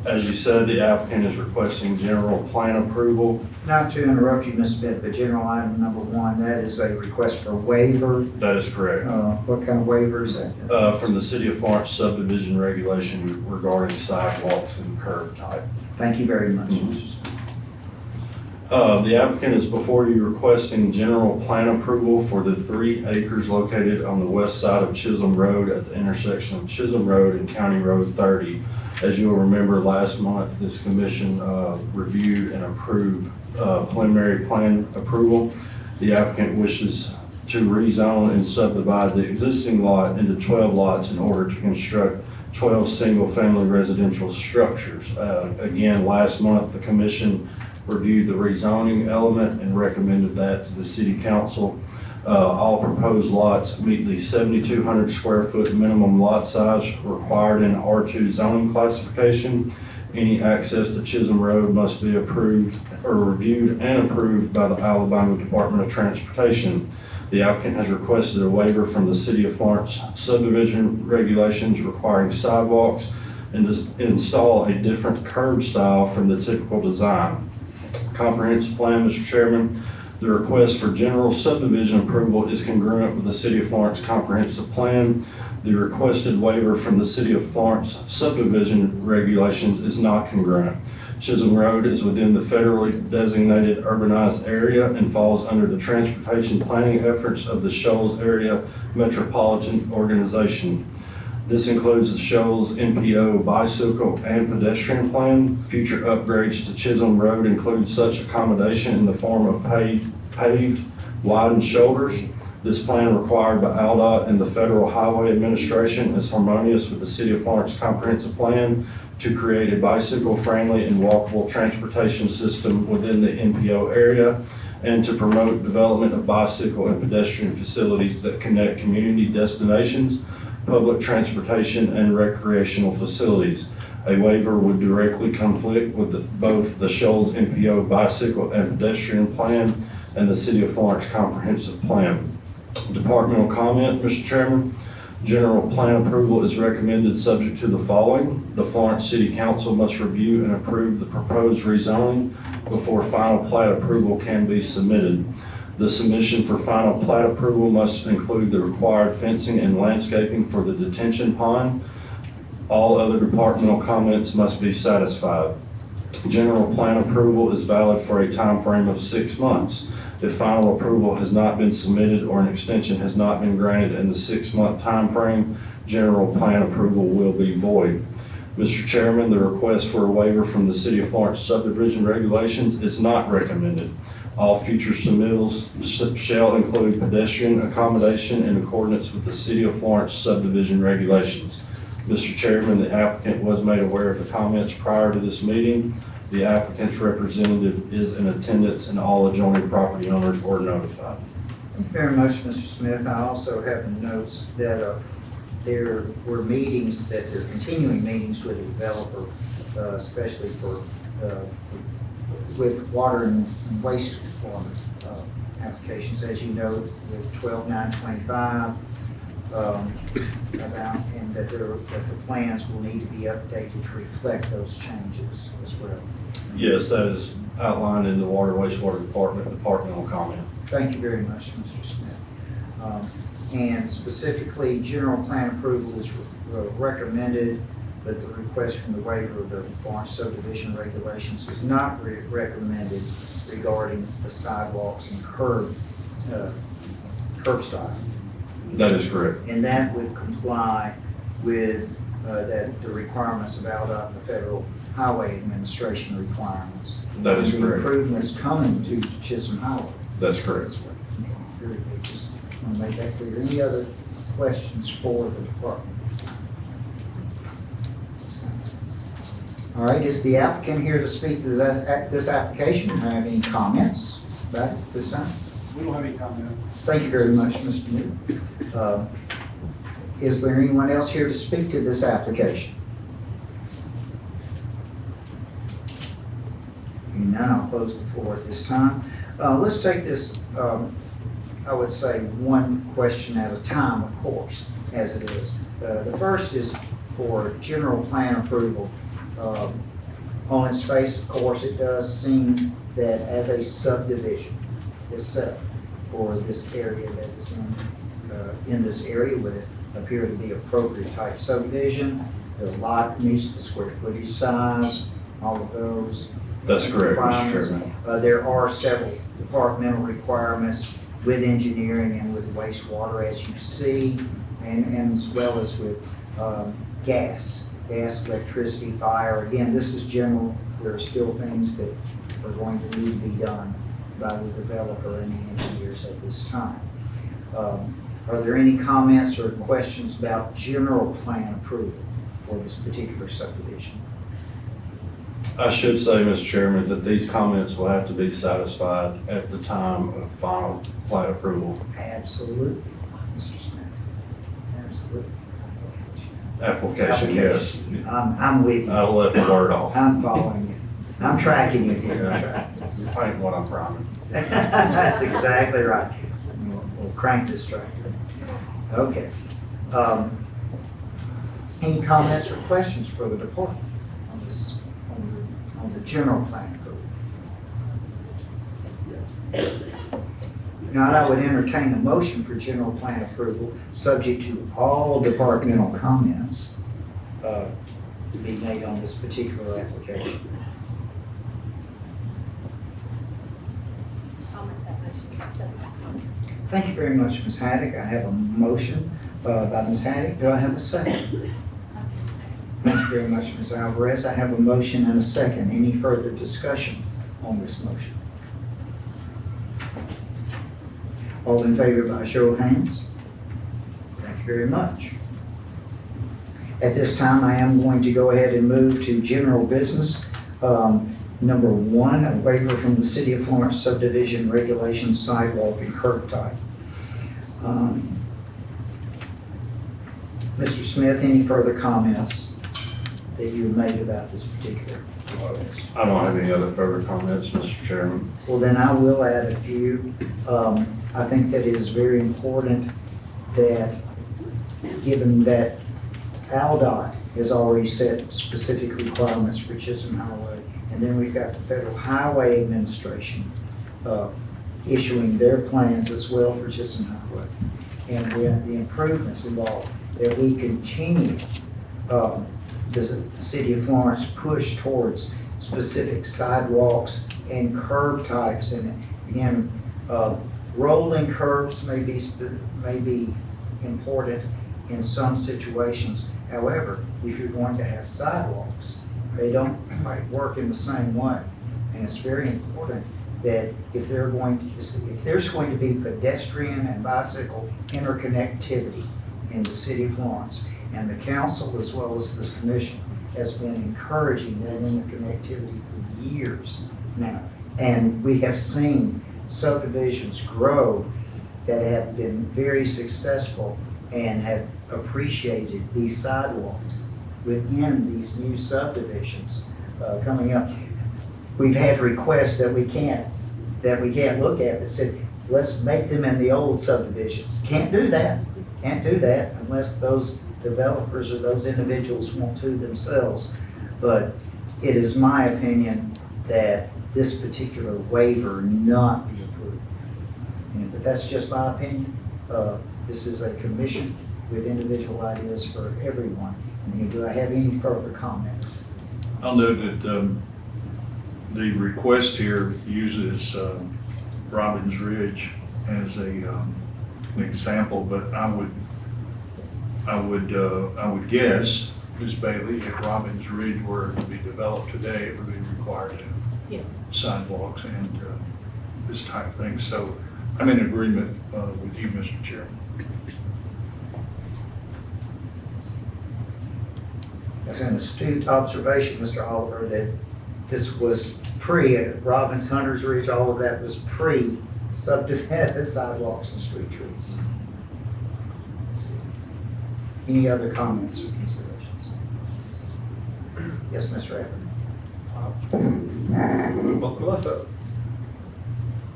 As you said, the applicant is requesting general plan approval. Not to interrupt you, Ms. Smith, but general item number 1, that is a request for waiver. That is correct. What kind of waiver is that? From the City of Florence subdivision regulation regarding sidewalks and curb type. Thank you very much, Mr. Smith. The applicant is before you requesting general plan approval for the 3 acres located on the west side of Chisholm Road at the intersection of Chisholm Road and County Road 30. As you'll remember, last month, this commission reviewed and approved preliminary plan approval. The applicant wishes to rezone and subdivide the existing lot into 12 lots in order to construct 12 single-family residential structures. Again, last month, the commission reviewed the rezoning element and recommended that to the city council. All proposed lots meet the 7,200 square foot minimum lot size required in R2 zoning classification. Any access to Chisholm Road must be approved or reviewed and approved by the Alabama Department of Transportation. The applicant has requested a waiver from the City of Florence subdivision regulations requiring sidewalks and to install a different curb style from the typical design. Comprehensive plan, Mr. Chairman. The request for general subdivision approval is congruent with the City of Florence comprehensive plan. The requested waiver from the City of Florence subdivision regulations is not congruent. Chisholm Road is within the federally designated urbanized area and falls under the transportation planning efforts of the Shoals Area Metropolitan Organization. This includes the Shoals MPO bicycle and pedestrian plan. Future upgrades to Chisholm Road include such accommodation in the form of paved widened shoulders. This plan required by ALDOT and the Federal Highway Administration is harmonious with the City of Florence comprehensive plan to create a bicycle-friendly and walkable transportation system within the NPO area and to promote development of bicycle and pedestrian facilities that connect community destinations, public transportation, and recreational facilities. A waiver would directly conflict with both the Shoals NPO bicycle and pedestrian plan and the City of Florence comprehensive plan. Departmental comment, Mr. Chairman. General plan approval is recommended subject to the following. The Florence City Council must review and approve the proposed rezoning before final plat approval can be submitted. The submission for final plat approval must include the required fencing and landscaping for the detention pond. All other departmental comments must be satisfied. General plan approval is valid for a time frame of 6 months. If final approval has not been submitted or an extension has not been granted in the 6-month time frame, general plan approval will be void. Mr. Chairman, the request for a waiver from the City of Florence subdivision regulations is not recommended. All future submittals shall include pedestrian accommodation in accordance with the City of Florence subdivision regulations. Mr. Chairman, the applicant was made aware of the comments prior to this meeting. The applicant's representative is in attendance and all adjoining property owners were notified. Thank you very much, Mr. Smith. I also have in notes that there were meetings, that there are continuing meetings with the developer, especially for with water and wastewater applications. As you know, with 12/9/25, and that the plans will need to be updated to reflect those changes as well. Yes, that is outlined in the Water Wastewater Department departmental comment. Thank you very much, Mr. Smith. And specifically, general plan approval is recommended, but the request from the waiver of the Florence subdivision regulations is not recommended regarding the sidewalks and curb style. That is correct. And that would comply with the requirements of ALDOT and the Federal Highway Administration requirements. That is And the correct. improvements coming to Chisholm Highway. That's correct. Okay, very good. Just want to make that clear. Any other questions for the department? All right, is the applicant here to speak to this application? Do you have any comments about it this time? We don't have any comments. Thank you very much, Mr. Newton. Is there anyone else here to speak to this application? Hearing none, I'll close the floor at this time. Let's take this, I would say, one question at a time, of course, as it is. The first is for general plan approval. On its face, of course, it does seem that as a subdivision is set for this area that is in this area, would it appear to be appropriate type subdivision? The lot meets the square footage size, all of those. That's correct, Mr. requirements. Chairman. There are several departmental requirements with engineering and with wastewater, as you see, and as well as with gas, electricity, fire. Again, this is general. There are still things that are going to need to be done by the developer and the engineers at this time. Are there any comments or questions about general plan approval for this particular subdivision? I should say, Mr. Chairman, that these comments will have to be satisfied at the time of final plat approval. Absolutely, Mr. Smith. Absolutely. Application, yes. I'm with you. I left the word off. I'm following you. I'm tracking you here. I'm tracking you. You're painting what I'm priming. That's exactly right. We'll We'll crank this tractor. Okay. Any comments or questions for the department on this, on the general plan code? If not, I would entertain a motion for general plan approval, subject to all departmental comments to be made on this particular application. I'll make that motion. Thank you very much, Ms. Haddock. I have a motion by Ms. Haddock. Do I have a second? Thank you very much, Ms. Alvarez. I have a motion and a second. Any further discussion on this motion? All in favor by show of hands? Thank you very much. At this time, I am going to go ahead and move to general business. Number one, a waiver from the City of Florence subdivision regulations, sidewalk and curb type. Mr. Smith, any further comments that you made about this particular request? I don't have any other further comments, Mr. Chairman. Well, then I will add a few. I think that it is very important that, given that ALDOT has already set specific requirements for Chisholm Highway, and then we've got the Federal Highway Administration issuing their plans as well for Chisholm Highway, and the improvements involved, that we continue the City of Florence push towards specific sidewalks and curb types. And again, rolling curbs may be important in some situations. However, if you're going to have sidewalks, they don't quite work in the same way. And it's very important that if there's going to be pedestrian and bicycle interconnectivity in the City of Florence, and the council as well as this commission has been encouraging that interconnectivity for years now. And we have seen subdivisions grow that have been very successful and have appreciated these sidewalks within these new subdivisions coming up. We've had requests that we can't look at that said, let's make them in the old subdivisions. Can't do that unless those developers or those individuals want to themselves. But it is my opinion that this particular waiver not be approved. But that's just my opinion. This is a commission with individual ideas for everyone. And do I have any further comments? I'll note that the request here uses Robbins Ridge as an example, but I would guess, Ms. Bailey, if Robbins Ridge were to be developed today, it would be required to Yes. sidewalks and this type of thing. So I'm in agreement with you, Mr. Chairman. That's an astute observation, Mr. Oliver, that this was Robbins, Hunter's Ridge, all of that was pre-subdivided sidewalks and street trees. Let's see. Any other comments or considerations? Yes, Mr. Everett. Melissa,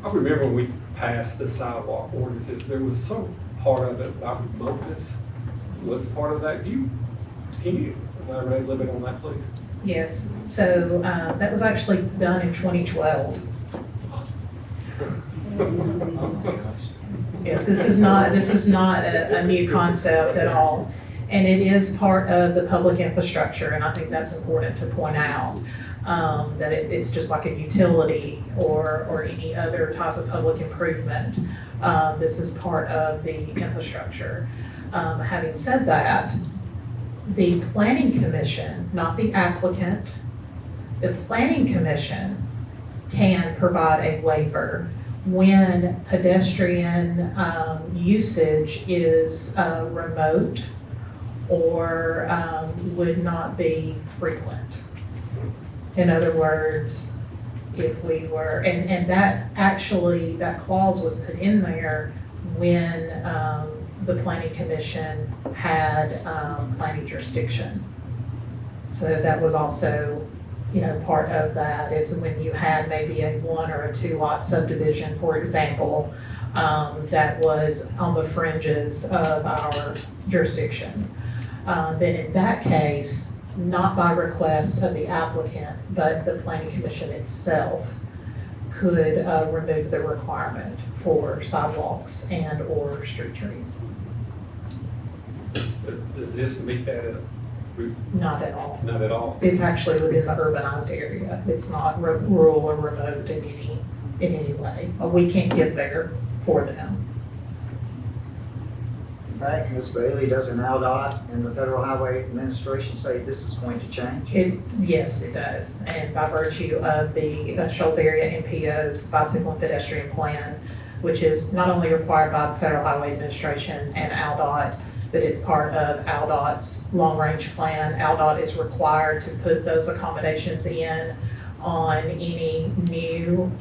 I remember when we passed the sidewalk ordinances, there was some part of it about remoteness. Was part of that? Can you elaborate a little bit on that, please? Yes, so that was actually done in 2012. Yes, this is not a new concept at all. And it is part of the public infrastructure, and I think that's important to point out, that it's just like a utility or any other type of public improvement. This is part of the infrastructure. Having said that, the planning commission, not the applicant, the planning commission can provide a waiver when pedestrian usage is remote or would not be frequent. In other words, if we were, and that actually, that clause was put in there when the planning commission had planning jurisdiction. So that was also part of that is when you had maybe a 1 or a 2 lot subdivision, for example, that was on the fringes of our jurisdiction. Then in that case, not by request of the applicant, but the planning commission itself could remove the requirement for sidewalks and/or street trees. Does this meet that? Not at all. Not at all. It's actually within the urbanized area. It's not rural or remote in any way. We can't get there for them. In fact, Ms. Bailey, doesn't ALDOT and the Federal Highway Administration say this is going to change? Yes, it does. And by virtue of the Shoals Area MPO's bicycle and pedestrian plan, which is not only required by the Federal Highway Administration and ALDOT, but it's part of ALDOT's long-range plan. ALDOT is required to put those accommodations in on any new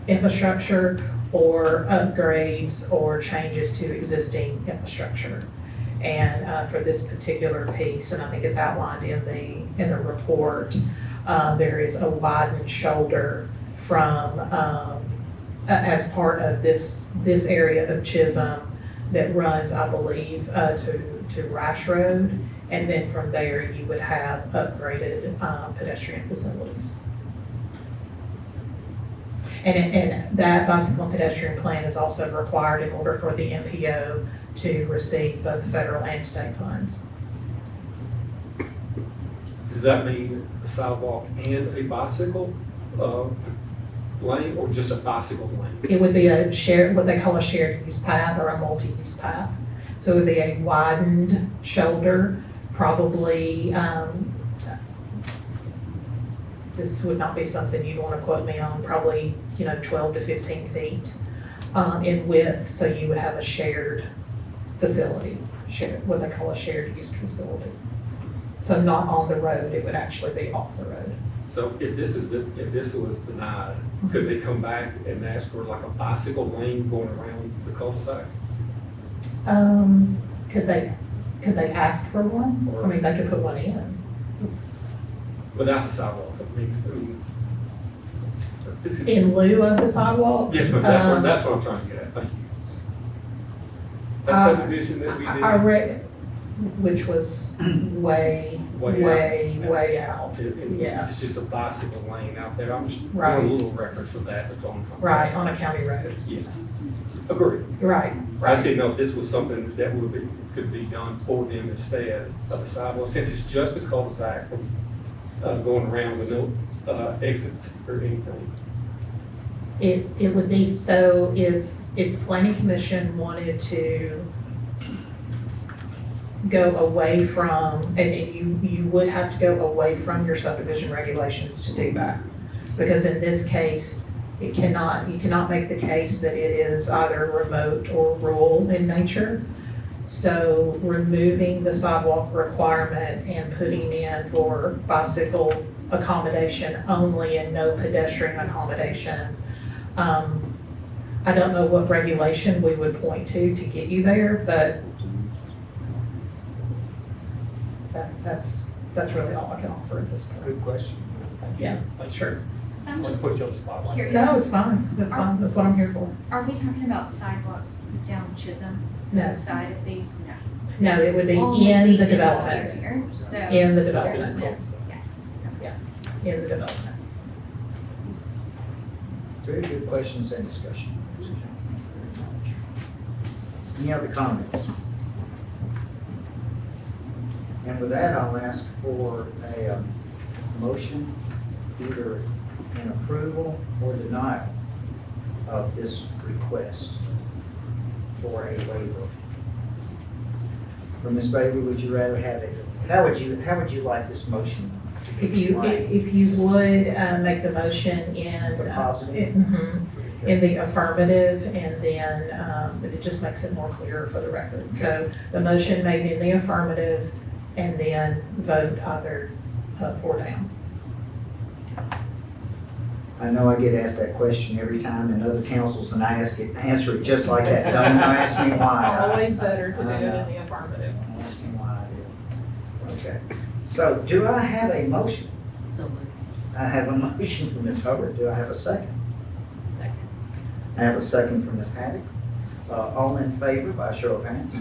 infrastructure or upgrades or changes to existing infrastructure. And for this particular piece, and I think it's outlined in the report, there is a widened shoulder from as part of this area of Chisholm that runs, I believe, to Rice Road. And then from there, you would have upgraded pedestrian facilities. And that bicycle and pedestrian plan is also required in order for the MPO to receive both federal and state funds. Does that mean a sidewalk and a bicycle lane, or just a bicycle lane? It would be a shared, what they call a shared use path or a multi-use path. So it would be a widened shoulder, probably, this would not be something you'd want to quote me on, probably, 12 to 15 feet in width. So you would have a shared facility, what they call a shared use facility. So not on the road, it would actually be off the road. So if this was denied, could they come back and ask for like a bicycle lane going around the cul-de-sac? Could they ask for one? I mean, they could put one in. Without the sidewalk? I mean, is it- In lieu of the sidewalks? Yes, but that's what I'm trying to get at. Thank you. That subdivision that we did. I read, which was way out. Yeah. It's just a bicycle lane out there. I'm just doing Right. a little reference for that. That's all I'm trying to say. Right, on a county road. Yes. Agree. Right, I just right. didn't know if this was something that could be done for them instead of the sidewalk, since it's just a cul-de-sac from going around with no exits or anything. It would be so if planning commission wanted to go away from, and you would have to go away from your subdivision regulations to do that. Because in this case, you cannot make the case that it is either remote or rural in nature. So removing the sidewalk requirement and putting in for bicycle accommodation only and no pedestrian accommodation, I don't know what regulation we would point to get you there, but that's really all I can offer at this point. Good question. Yeah, sure. So I'm just Put you on the spotlight. curious. No, it's fine. That's fine. That's what I'm here for. Are we talking about sidewalks down Chisholm? So No. the side of these? No, it would be Only in the the development. interior, so. In the development. In the development. Very good questions and discussion. Any other comments? And with that, I'll ask for a motion, either in approval or denial of this request for a waiver. For Ms. Bailey, would you rather have it, how would you like this motion to be framed? If you would make the motion in. The positive? In the affirmative, and then it just makes it more clear for the record. So the motion made in the affirmative, and then vote either up or down. I know I get asked that question every time in other councils, and I answer it just like that. Don't ask me why. Always better to do I it know. in the affirmative. Ask me why I did. Okay, so do I have a motion? I have a motion from Ms. Hubbard. Do I have a second? Second. I have a second from Ms. Haddock. All in favor by show of hands?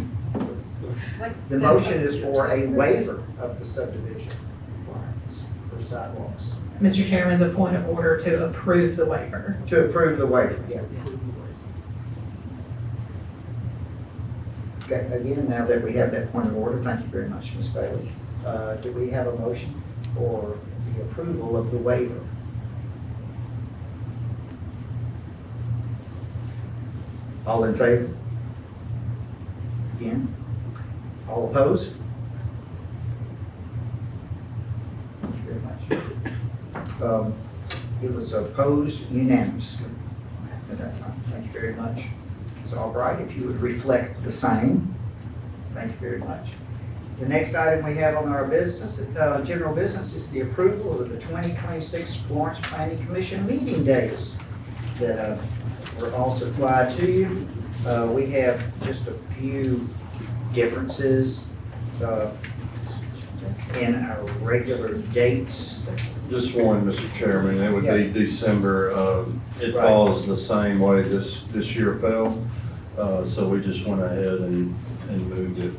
What's The motion is for a waiver of the subdivision requirements for sidewalks. Mr. Chairman, as a point of order to approve the waiver. To approve the waiver, yeah. Okay, again, now that we have that point of order, thank you very much, Ms. Bailey. Do we have a motion for the approval of the waiver? All in favor? Again? All opposed? Thank you very much. It was opposed unanimously at that time. Thank you very much. Ms. Albright, if you would reflect the same. Thank you very much. The next item we have on our business, general business, is the approval of the 2026 Florence Planning Commission meeting dates that were all supplied to you. We have just a few differences in our regular dates. Just one, Mr. Chairman, it would be December. It Right. falls the same way this year fell. So we just went ahead and moved it.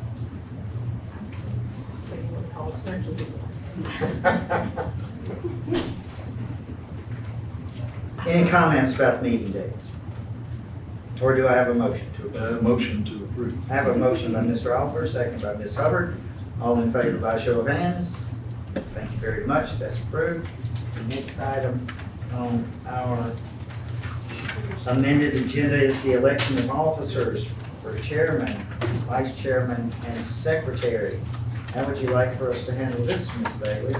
Any comments about the meeting dates? Or do I have a motion to approve? Motion to approve. I have a motion by Mr. Oliver, second by Ms. Hubbard. All in favor by show of hands. Thank you very much, that's approved. The next item on our amended agenda is the election of officers for chairman, vice chairman, and secretary. How would you like for us to handle this, Ms. Bailey?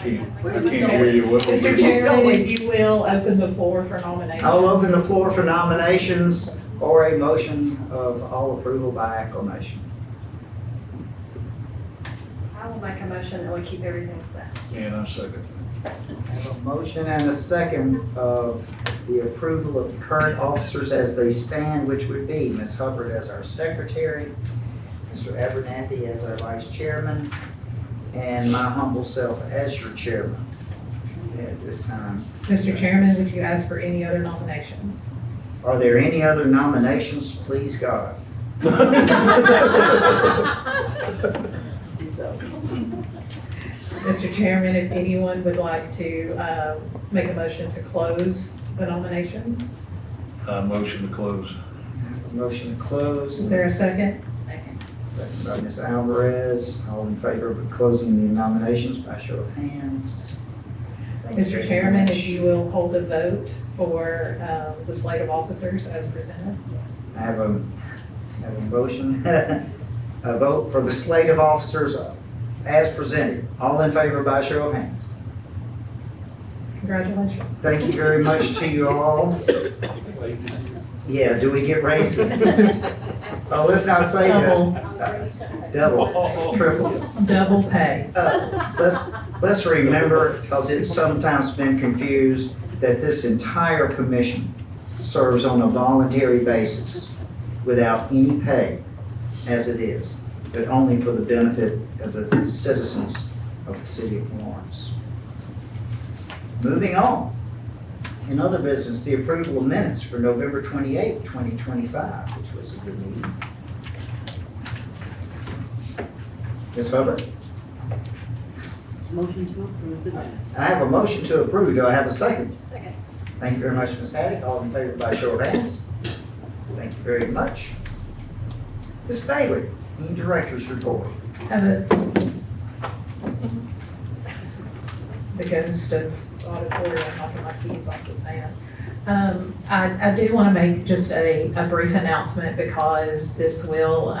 I can't hear you. What was Mr. it? Chairman, if you will, open the floor for nominations. I'll open the floor for nominations or a motion of all approval by acclamation. I will make a motion that we keep everything set. And I second. I have a motion and a second of the approval of the current officers as they stand, which would be Ms. Hubbard as our secretary, Mr. Abernathy as our vice chairman, and my humble self as your chairman at this time. Mr. Chairman, would you ask for any other nominations? Are there any other nominations, please God? Mr. Chairman, if anyone would like to make a motion to close the nominations, Motion to close. Motion to close. is there a second? Second. Second by Ms. Alvarez. All in favor of closing the nominations by show of hands. Thank you Mr. very Chairman, much. if you will hold a vote for the slate of officers as presented. I have a motion, a vote for the slate of officers as presented. All in favor by show of hands. Congratulations. Thank you very much to you all. Yeah, do we get raises? Oh, let's not say this. Double, triple. Double pay. Let's remember, because it's sometimes been confused, that this entire commission serves on a voluntary basis without any pay, as it is, but only for the benefit of the citizens of the city of Florence. Moving on. In other business, the approval of minutes for November 28th, 2025, which was a good meeting. Ms. Hubbard? Motion to approve the minutes. I have a motion to approve. Do I have a second? Second. Thank you very much, Ms. Haddock. All in favor by show of hands. Thank you very much. Ms. Bailey, any director's report? Have it. The ghost of auditorium knocking my keys off the stand. I do want to make just a brief announcement because this will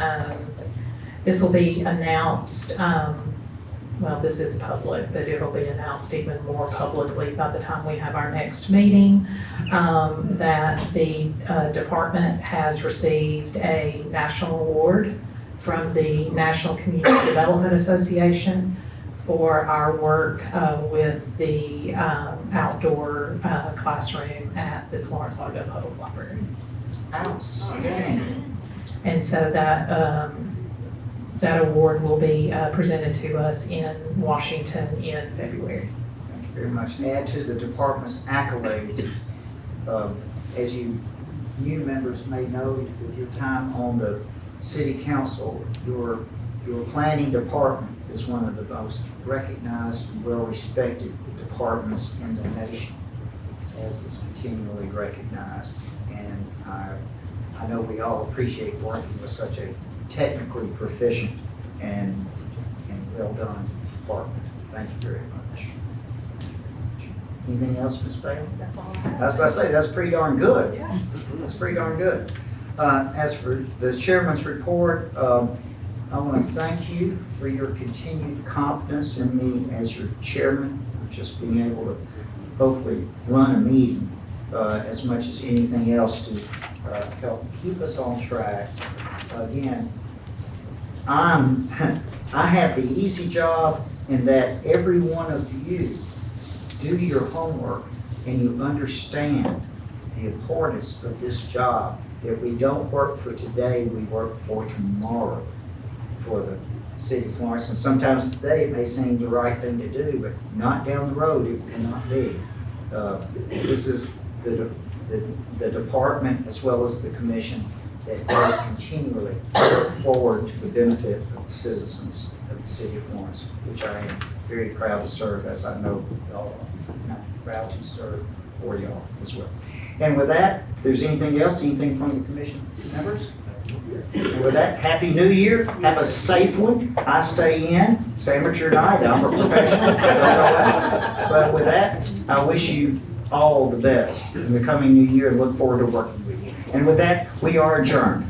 be announced, well, this is public, but it'll be announced even more publicly by the time we have our next meeting, that the department has received a national award from the National Community Development Association for our work with the outdoor classroom at the Florence Lauderdale Public Library. Outstanding. And so that that award will be presented to us in Washington in February. Thank you very much. Add to the department's accolades, as you new members may know, with your time on the city council, your planning department is one of the most recognized and well-respected departments in the nation, as is continually recognized. And I know we all appreciate working with such a technically proficient and well-done department. Thank you very much. Anything else, Ms. Bailey? That's all I have. I was about to say, that's pretty darn good. Yeah. That's pretty darn good. As for the chairman's report, I want to thank you for your continued confidence in me as your chairman, just being able to hopefully run a meeting as much as anything else to help keep us on track. Again, I have the easy job in that every one of you do your homework and you understand the importance of this job, that we don't work for today, we work for tomorrow for the city of Florence. And sometimes today it may seem the right thing to do, but not down the road it will not be. This is the department as well as the commission that does continually look forward to the benefit of the citizens of the city of Florence, which I am very proud to serve, as I know y'all are. And I'm proud to serve for y'all as well. And with that, if there's anything else, anything from the commission members? And with that, Happy New Year. Have a safe one. I stay in. It's amateur night. I'm a professional. But with that, I wish you all the best in the coming new year and look forward to working with you. And with that, we are adjourned.